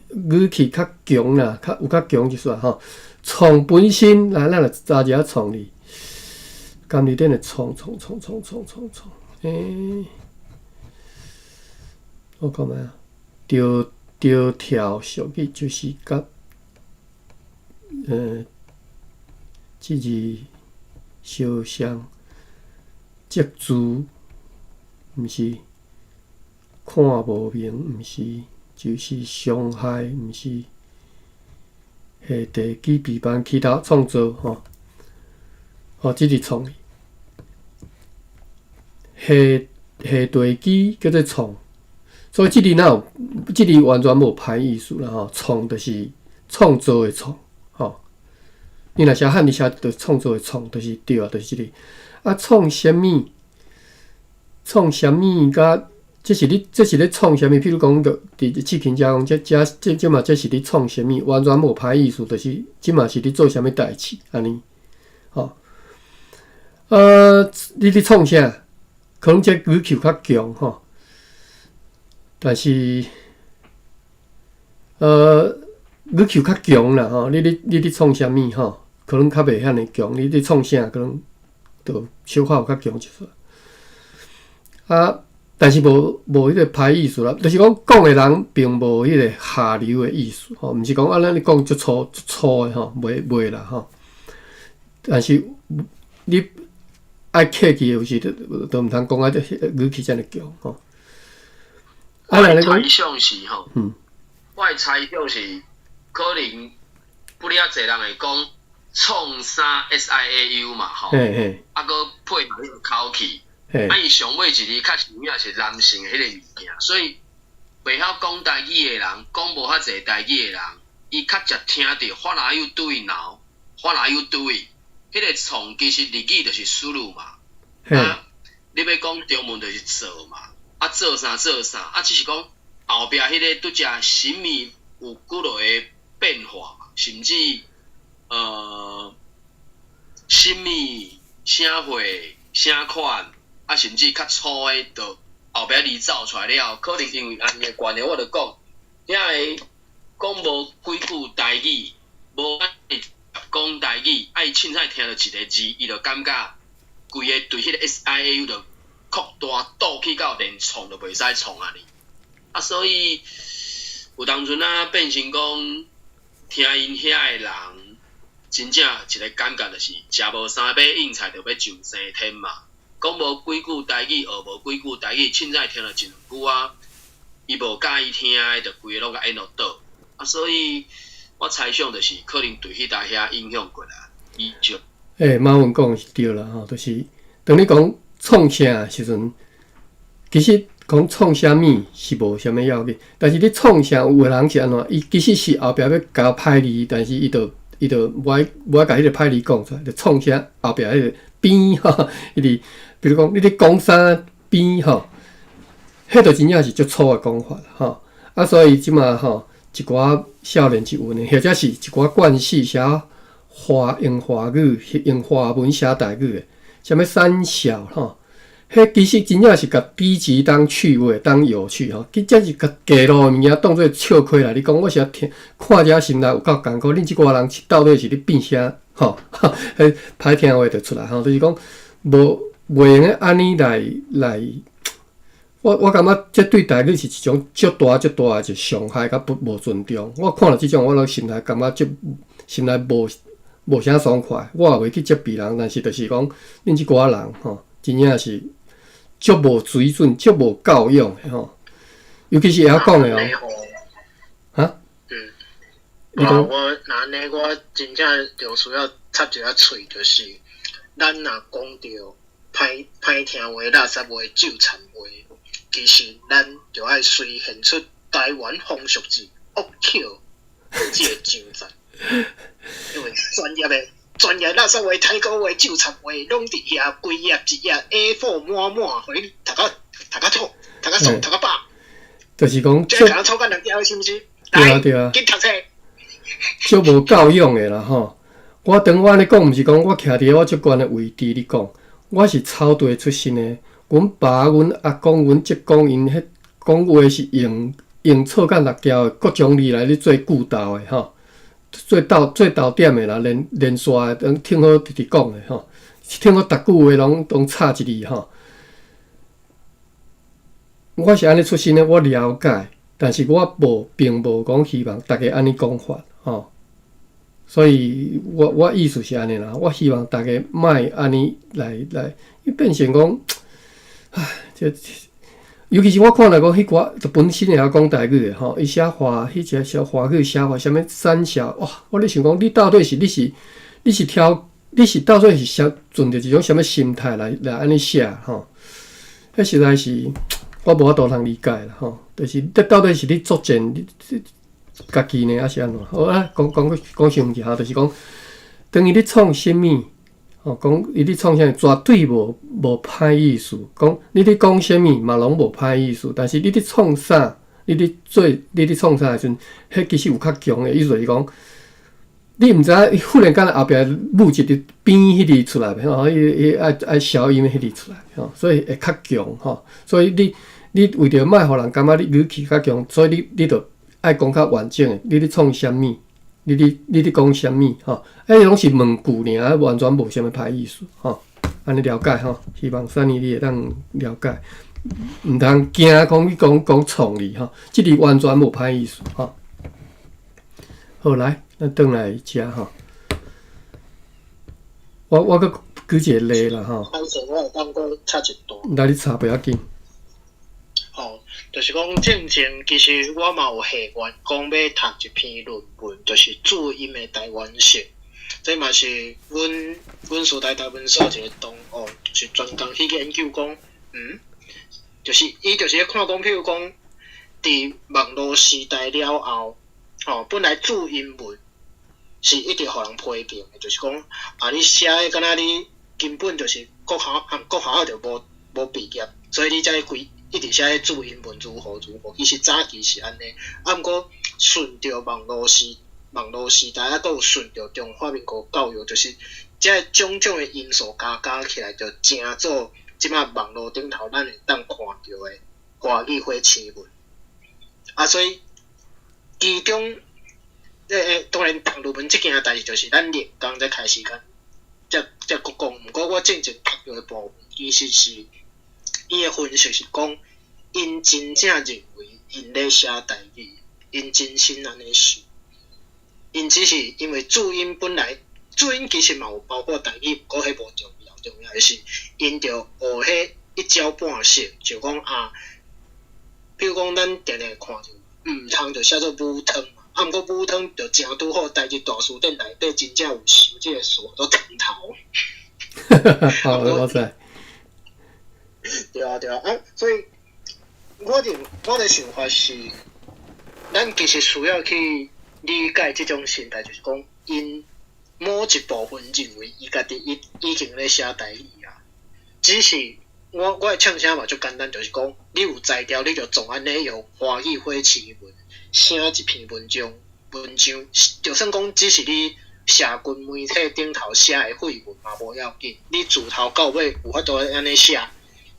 语气较强啦，有较强一煞吼。创本身，来咱就查一下创字。今日顶的创，我讲咩啊？条条俗语就是甲即字相像，接字毋是看无明，毋是就是伤害，毋是下地基比班其他创造吼，即是创意。下地基叫做创，所以即字完全无歹意思啦吼。创就是创造的创吼。你若写汉字写着创造的创，就是对啊，就是即个。啊，创啥物？创啥物？甲这是咧创啥物？譬如讲，伫志勤遮讲，即嘛，这是咧创啥物？完全无歹意思，就是即嘛是咧做啥物代志安尼。吼，你咧创啥？可能这语气较强吼，但是语气较强啦吼。你咧创啥物吼？可能较袂遐尼强。你咧创啥？可能就小可有较强一撮。但是无迄个歹意思啦，就是讲的人并无迄个下流的意思吼，毋是讲咱咧讲足粗的吼，袂啦吼。但是你爱客气，有时都毋通讲这语气遮尔强吼。我的猜想是吼，我的猜想是可能不哩侪人会讲创啥 SIAU 嘛吼，啊搁配合迄个口气，伊上尾一字较是影是男性的迄个物件，所以袂晓讲台语的人，讲无遐济台语的人，伊较常听到what are you doing now，what are you doing。迄个创其实日语就是输入嘛，你要讲中文就是做嘛，做啥，只是讲后壁迄个拄则什么有几落个变化嘛，甚至什么啥货啥款，甚至较粗的，就后壁字走出来了，可能因为安尼的关系，我就讲，遐个讲无几句台语，无讲台语，伊凊彩听到一个字，伊就感觉规个对迄个 SIAU 就扩大倒去到连创都袂使创安尼。所以有当阵变成讲听因遐个人，真正一个感觉就是食无三把硬菜，就要上升天嘛。讲无几句台语，学无几句台语，凊彩听了一两句伊无介意听的，就规个拢甲引落倒。所以我猜想就是可能对迄搭遐影响过来，以上。马文讲是对啦吼，就是当你讲创啥时阵，其实讲创啥物是无啥物要紧，但是你创啥有个人是安怎？伊其实是后壁要加歹字，但是伊就无爱甲迄个歹字讲出来，就创啥后壁迄个边吼，伊是比如讲你咧讲啥边吼，迄就真正是足粗的讲法吼。所以即马吼。一寡少年是有呢，或者是一寡惯势写用华语、用华文写台语的，啥物三小吼，迄其实真正是甲低级当趣味当有趣吼，其实是甲街路物件当做笑亏啦。你讲我是听看者心内有够艰苦，恁即寡人到底是咧变啥吼？迄歹听话就出来吼，就是讲无用个安尼来。我感觉这对台语是一种足大的一个伤害，甲无尊重。我看了即种，我都心内感觉心内无啥爽快。我也袂去责备人，但是就是讲，恁即寡人吼，真正是足无水准、足无教养的吼。尤其是会晓讲的哦。哈？我那呢，我真正就需要插一下嘴，就是咱若讲到歹听话、垃圾话、酒残话。其实咱就爱随现出台湾风俗字恶口，即个精神。因为专业垃圾话、歹讲话、酒残话，拢伫遐规页一页 A4 满，互你读甲吐、读甲爽、读甲饱。就是讲，即个臭干两条是毋是？对啊，去读册。足无教养的啦吼！我等我安尼讲，毋是讲我徛伫我即悬的位置咧讲，我是草地出身的。阮爸、阮阿公、阮叔公，因迄讲话是用草干辣椒的各种字来咧做句斗的吼，做逗点的啦，连续的，听好直直讲的吼，听好逐句话拢插一字吼。我是安尼出身的，我了解，但是我并无讲希望大家安尼讲法吼。所以我意思是安尼啦，我希望大家莫安尼来，变成讲。唉，尤其是我看来讲，迄寡就本身会晓讲台语的吼，伊写华，迄个小华语写法，啥物三小哇！我咧想讲，你到底是你是到底是啥存着一种啥物心态来安尼写吼？迄实在是我无法度通理解啦吼。就是到底是你作践你家己呢，还是安怎？好啊，讲上去哈，就是讲，等于你创啥物？哦，讲伊咧创啥绝对无歹意思。讲你咧讲啥物嘛，拢无歹意思。但是你咧创啥，你咧创啥时阵，迄其实有较强的意思就是讲，你毋知影忽然间后壁舞一个边迄字出来，吼，伊爱消音迄字出来，吼，所以会较强，吼。所以你为着莫互人感觉你语气较强，所以你着爱讲较完整的，你咧创啥物？你咧讲啥物吼？拢是问句尔，完全无啥物歹意思吼。安尼了解吼，希望三年你会当了解，毋通惊讲创意吼，即字完全无歹意思吼。好来，咱转来遮吼。我搁举一个例啦吼。当时我有当过插一段。来，你插不要紧。哦，就是讲正前，其实我嘛有下愿讲要读一篇论文，就是注音的台湾式。这嘛是阮师大台湾所一个同学，就是专工去研究讲，就是伊就是咧看讲，譬如讲，伫网络时代了后，本来注音文是一直互人批评的，就是讲你写的敢若你根本就是国校就无毕业，所以你才会一直写注音文如何。其实早期是安尼，毋过顺着网络时代啊，都有顺着中华民国教育，就是这种的因素加起来，就成做即摆网络顶头咱会当看到的华语花青文。所以其中当然读论文这件代志，就是咱练工才开始才讲。毋过我正读到的部分，其实是伊的分析是讲，因真正认为因咧写台语，因真心安尼想。因只是因为注音其实嘛有包括台语，不过迄无重要，重要的是因着学迄一招半式，就讲比如讲咱定定看着，通就写做武汤嘛，毋过武汤就正拄好台语大词典内底真正有收即个词做汤头。好，我知。对啊，所以我的想法是，咱其实需要去理解这种心态，就是讲，因某一部分认为伊家己已经咧写台语啊，只是我的呛声嘛，就简单，就是讲，你有才调，你就总安尼用华语花青文写一篇文章，就算讲只是你社群媒体顶头写的废文嘛无要紧，你自头到尾有法度安尼写，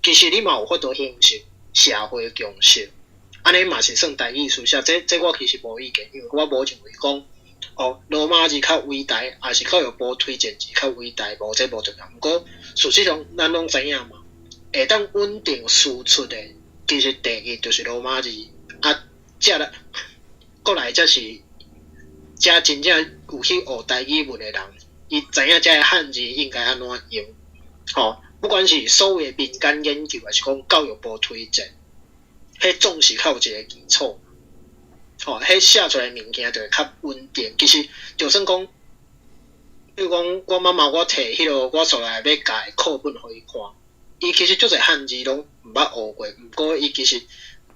其实你嘛有法度形成社会共识，安尼嘛是算台语书写。这我其实无意见，因为我无认为讲罗马字较伟大，还是靠有无推荐字较伟大，无这无重要。毋过事实上，咱拢知影嘛，会当稳定输出的，其实第一就是罗马字，遮来过来则是遮真正有去学台语文的人，伊知影遮个汉字应该安怎用，不管是所有的民间研究，还是讲教育部推荐，迄总是较有一个基础。迄写出来物件就会较稳定。其实就算讲，比如讲我妈妈我摕迄落我所来要教的课本互伊看，伊其实足侪汉字拢毋捌学过，毋过伊其实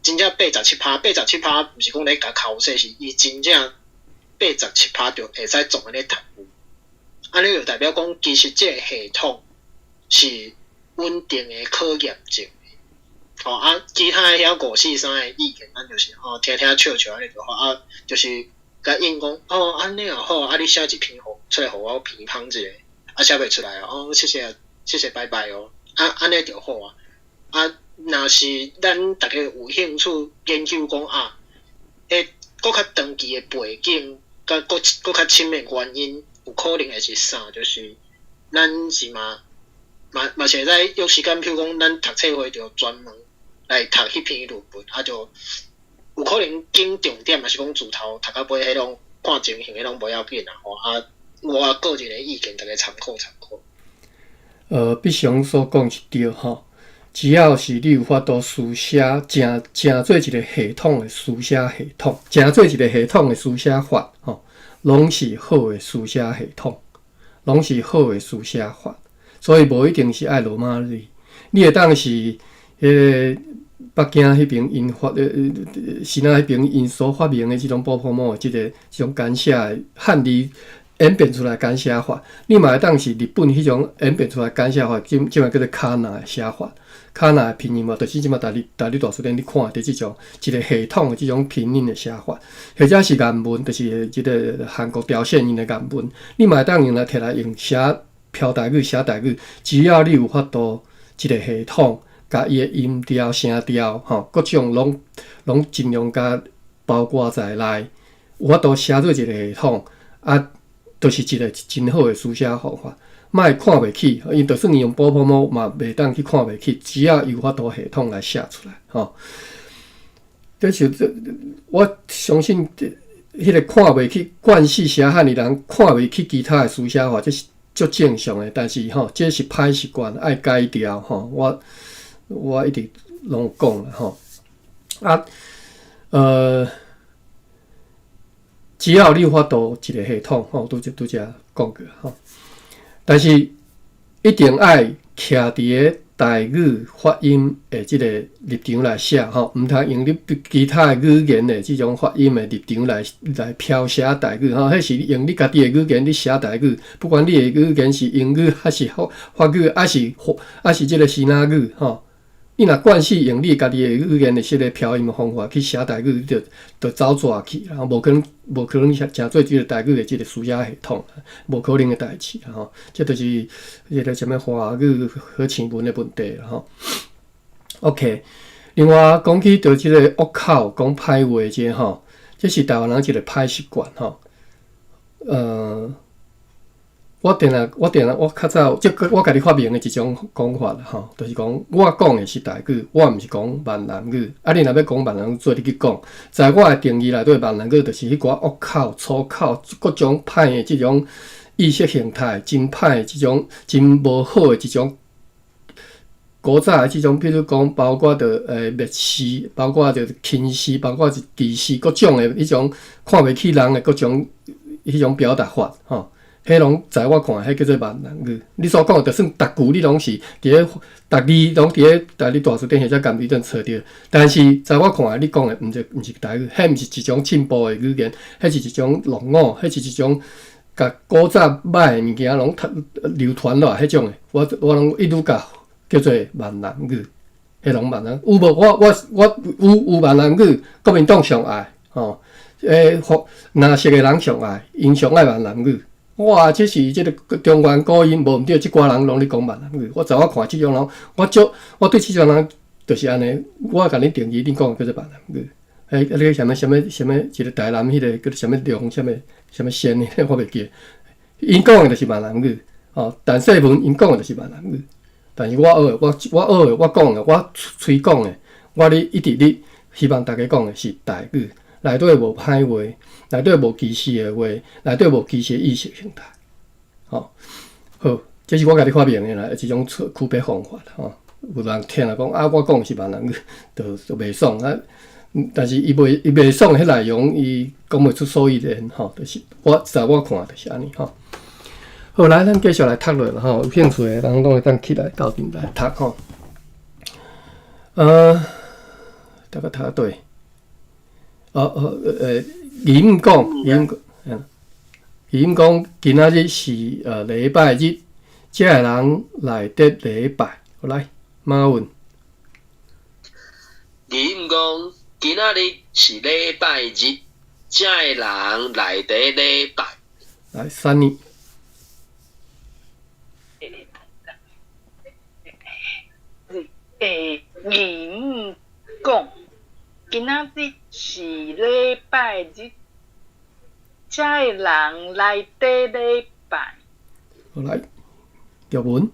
真正87%毋是讲咧教考试，是伊真正87%就会使总安尼读。安尼就代表讲，其实这个系统是稳定的、可验证的。其他遐543的意见，咱就是听听笑安尼就好。就是甲应讲安尼也好，你写一篇出来互我评判一下，写袂出来谢谢拜拜安尼就好若是咱大家有兴趣研究讲搁较长期的背景，甲搁较深的原因，有可能会是啥？就是咱是嘛是会使有时间，譬如讲咱读册会就专门来读迄篇论文，就有可能紧重点，也是讲自头读到尾，迄种看情形，迄种无要紧我个人的意见，大家参考参考。必须所讲是对只要是你有法度书写，真做一个系统的书写系统，真做一个系统的书写法拢是好的书写系统，拢是好的书写法。所以无一定是爱罗马字，你会当是北京迄边因是那迄边因所发明的这种波波摩的这种简写的汉字演变出来简写法，你嘛会当是日本迄种演变出来简写法，即嘛叫做卡纳的写法。卡纳的拼音嘛，就是即嘛大多数你看的这种一个系统的这种拼音的写法，或者是原文，就是即个韩国朝鲜因的原文，你嘛会当用来摕来用写飘台语、写台语，只要你有法度一个系统，甲伊的音调、声调，各种拢尽量甲包括在内，有法度写做一个系统，就是一个真好的书写方法。莫看袂起，因就算伊用波波摩嘛袂当去看袂起，只要有法度系统来写出来，就是我相信，迄个看袂起惯势写汉的人看袂起其他的书写法，这是足正常的。但是这是歹习惯，爱改掉我一直拢讲了只要你有法度一个系统拄则讲过但是一定爱徛伫个台语发音的即个立场来写毋通用你其他的语言的即种发音的立场来描写台语迄是用你家己的语言你写台语，不管你的语言是英语还是法语，还是即个希腊语你若惯势用你家己的语言的即个漂音的方法去写台语，就走蛇去，然后无可能真做即个台语的即个书写系统，无可能的代志这就是迄个什么华语合成文的问题OK， 另外讲起到即个恶口讲歹话这是台湾人一个歹习惯我较早，即我家己发明的一种讲法就是讲我讲的是台语，我毋是讲闽南语。你若要讲闽南语，做你去讲，在我的定义内底，闽南语就是迄寡恶口、粗口、各种歹的即种意识形态，真歹的即种真无好的即种古早的即种，比如讲，包括着蔑视，包括着轻视，包括是歧视，各种的迄种看袂起人的各种迄种表达法迄拢在我看，迄叫做闽南语。你所讲的，就算逐句你拢是伫咧，逐字拢伫咧台语大词典或者简语顶找着，但是在我看，你讲的毋是台语，迄毋是一种进步的语言，迄是一种浪语，迄是一种甲古早歹的物件拢流传落来迄种的。我拢一律甲叫做闽南语，迄种闽南有无？我有闽南语，国民党上爱若色的人上爱，因上爱闽南语。哇，这是这个中原古音，无毋对，即寡人拢咧讲闽南语。我知我看即种人，我对即种人就是安尼，我甲你定义，你讲叫做闽南语。迄个什么一个台南迄个叫做什么龙什么仙迄个我袂记。因讲的就是闽南语，哦，但细文因讲的就是闽南语。但是我学的，我讲的，我嘴讲的，我咧一直咧希望大家讲的是台语。内底无歹话，内底无歧视的话，内底无歧视的意识形态。好，这是我甲你发明的啦，一种区别方法啦。有人听了讲啊，我讲是闽南语，就袂爽啊。但是伊袂爽的迄内容，伊讲袂出所以然，就是我看就是安尼吼。好，来，咱继续来读落啦吼。有兴趣的人拢会当起来到顶来读吼。大家读啊对。义务讲，今仔日是礼拜日，遮个人来得礼拜。好来，马文。义务讲，今仔日是礼拜日，遮个人来得礼拜。来，三年。义务讲。今仔日是礼拜日，遮个人来得礼拜。好来，玉文。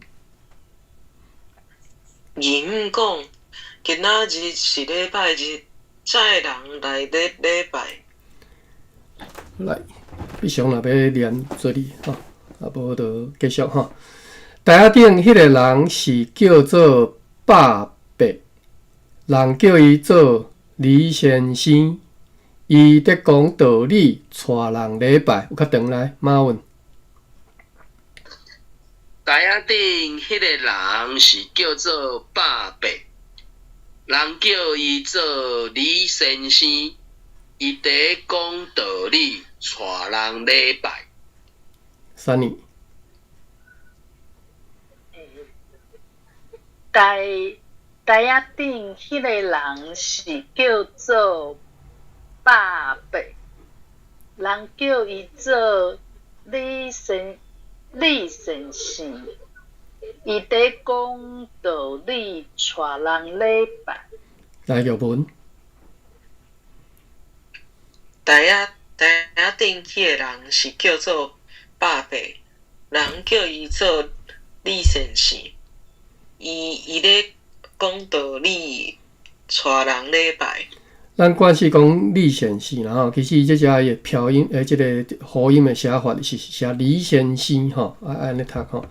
义务讲，今仔日是礼拜日，遮个人来得礼拜。好来，以上若要念做哩吼，啊无就继续吼。台顶迄个人是叫做百伯，人叫伊做李先生，伊伫讲道理，带人礼拜。有较长来，马文。台仔顶迄个人是叫做百伯，人叫伊做李先生，伊伫讲道理，带人礼拜。三年。台仔顶迄个人是叫做百伯，人叫伊做李先生，伊伫讲道理，带人礼拜。来，玉文。台仔顶迄个人是叫做百伯，人叫伊做李先生，伊咧讲道理，带人礼拜。咱惯是讲李先生啦吼，其实这只个漂音即个合音的写法是写李先生吼，安尼读吼。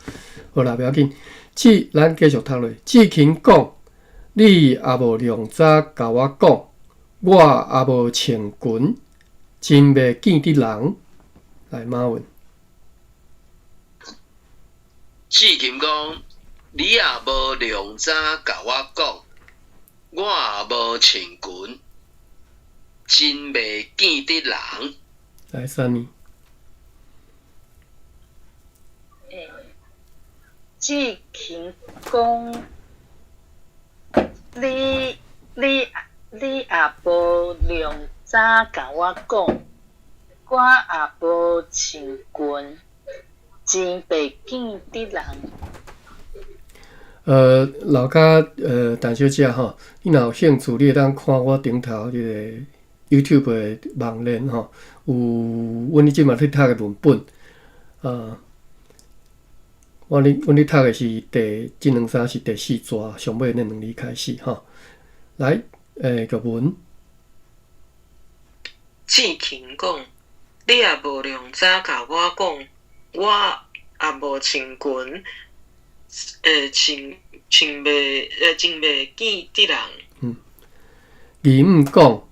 好啦，不要紧。咱继续读落。志勤讲，你也无量早甲我讲，我也无穿裙，真袂见得人。来，马文。志勤讲，你也无量早甲我讲，我也无穿裙。真袂见得人。来，三年。志勤讲，你也无量早甲我讲，我也无穿裙，真袂见得人。老家陈小姐吼，你若有兴趣，你会当看我顶头即个 YouTube 的网链吼，有阮即马咧读的文本，阮咧读的是即两三是第四章上尾那两字开始吼。来，玉文。志勤讲，你也无量早甲我讲，我也无穿裙，真袂见得人。义务讲。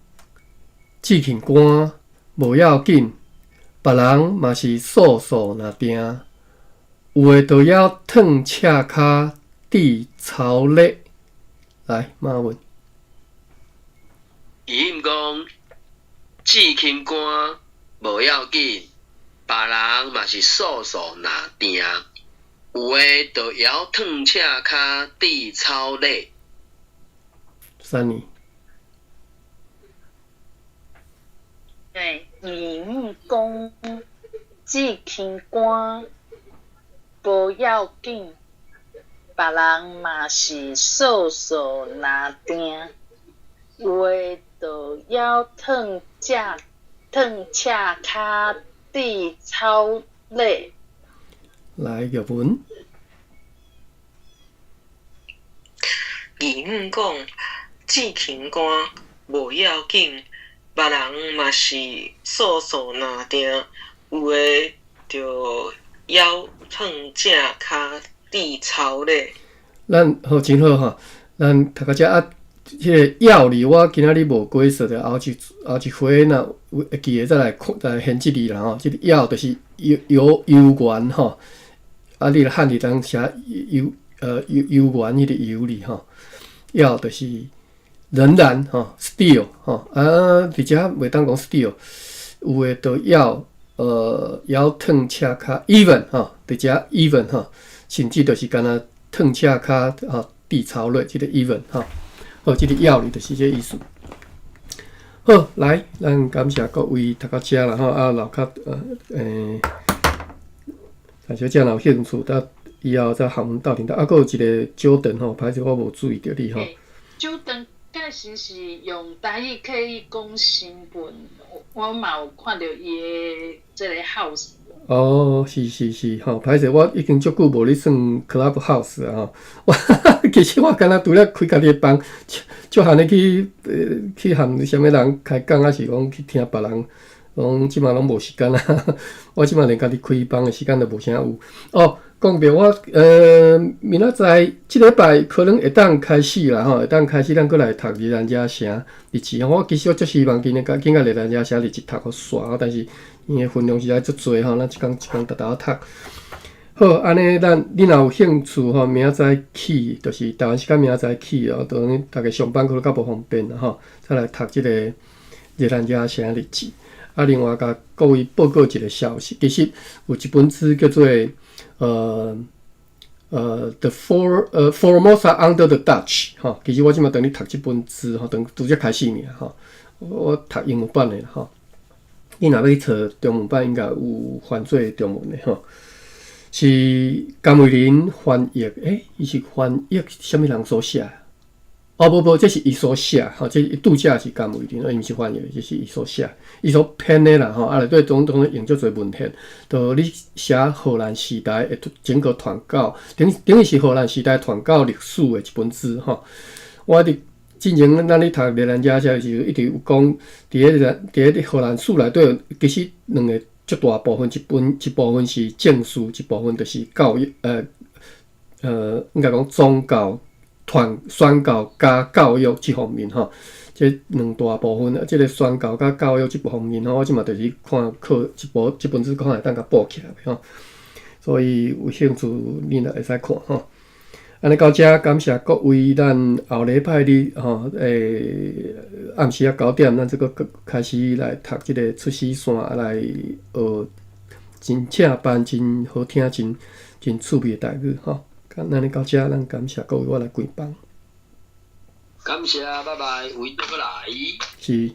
志勤官无要紧，别人嘛是素素若定，有诶就要烫赤骹地操力。来，马文。伊毋讲，志勤官无要紧，别人嘛是素素若定，有诶就要烫赤骹地操力。三年。对，义务讲，志气官无要紧，别人嘛是扫扫拿定，有诶就要褪赤骹地草类。来玉文，义语讲，志勤官无要紧，别人嘛是扫扫拿定，有诶就要褪正骹地草咧。咱好真好哈，咱读到遮啊，迄个药理我今仔日无过说的，后一回若会记得再来现即字啦吼。即个药就是油源吼，啊你来汉字当写油源迄个油哩吼，药就是仍然吼 still 吼啊，而且袂当讲 still， 有诶就要褪赤骹 even 吼，伫遮 even 吼，甚至就是干若褪赤骹吼地槽类，即个 even 吼，好，即个药理就是这意思。好，来，咱感谢各位读到遮啦吼，啊，留较但小姐若有兴趣，到以后再学问斗阵。啊，佫有一个Jordan吼，歹势我无注意到你吼。Jordan 假时是用台语刻意讲新闻，我嘛有看到伊诶即个 house。哦，是吼，歹势我已经足久无咧算 Clubhouse 啊吼。我其实我敢若除了开家己诶房，足罕咧去含啥物人开讲，还是讲去听别人。拢即马拢无时间啊！我即马连家己开房诶时间都无啥有。哦，讲着我明仔载即礼拜可能会当开始啦吼，会当开始咱过来读日兰遮城日志。我其实我足希望今仔日兰遮城日志读好煞，但是因为分量实在足侪吼，咱一工逐读。好，安尼你若有兴趣吼，明仔载起就是台湾时间明仔载起哦，等于大家上班可能较无方便啦吼，再来读即个日兰遮城日志。啊，另外甲各位报告一个消息，其实有一本书叫做The Formosa Under the Dutch 吼，其实我即马等你读即本书吼，拄则开始尔吼，我读英文版的吼，你若要去找中文版，应该有翻做中文的吼，是甘伟林翻译，伊是翻译啥物人所写？哦，无，这是伊所写，吼，这拄则是甘伟林，伊毋是翻译，这是伊所写，伊所编的啦，吼，啊内底总用足侪文献，就你写荷兰时代的整个传教，等于是荷兰时代传教历史的一本书，吼。我伫之前咱咧读日兰遮时，一直有讲，伫迄荷兰史内底，其实两个足大部分，一部分是正史，一部分就是教育，应该讲宗教。宣教加教育这方面吼，这两大部分啊，这个宣教加教育这方面吼，我即嘛就是看一本书看来当甲补起来吼，所以有兴趣你若会使看吼。安尼到遮，感谢各位，咱后礼拜日吼，暗时啊9点，咱这个开始来读这个出师线来学真正班、真好听、真趣味的台语吼。咱到遮，咱感谢各位，我来关房。感谢，拜拜，为着过来。是。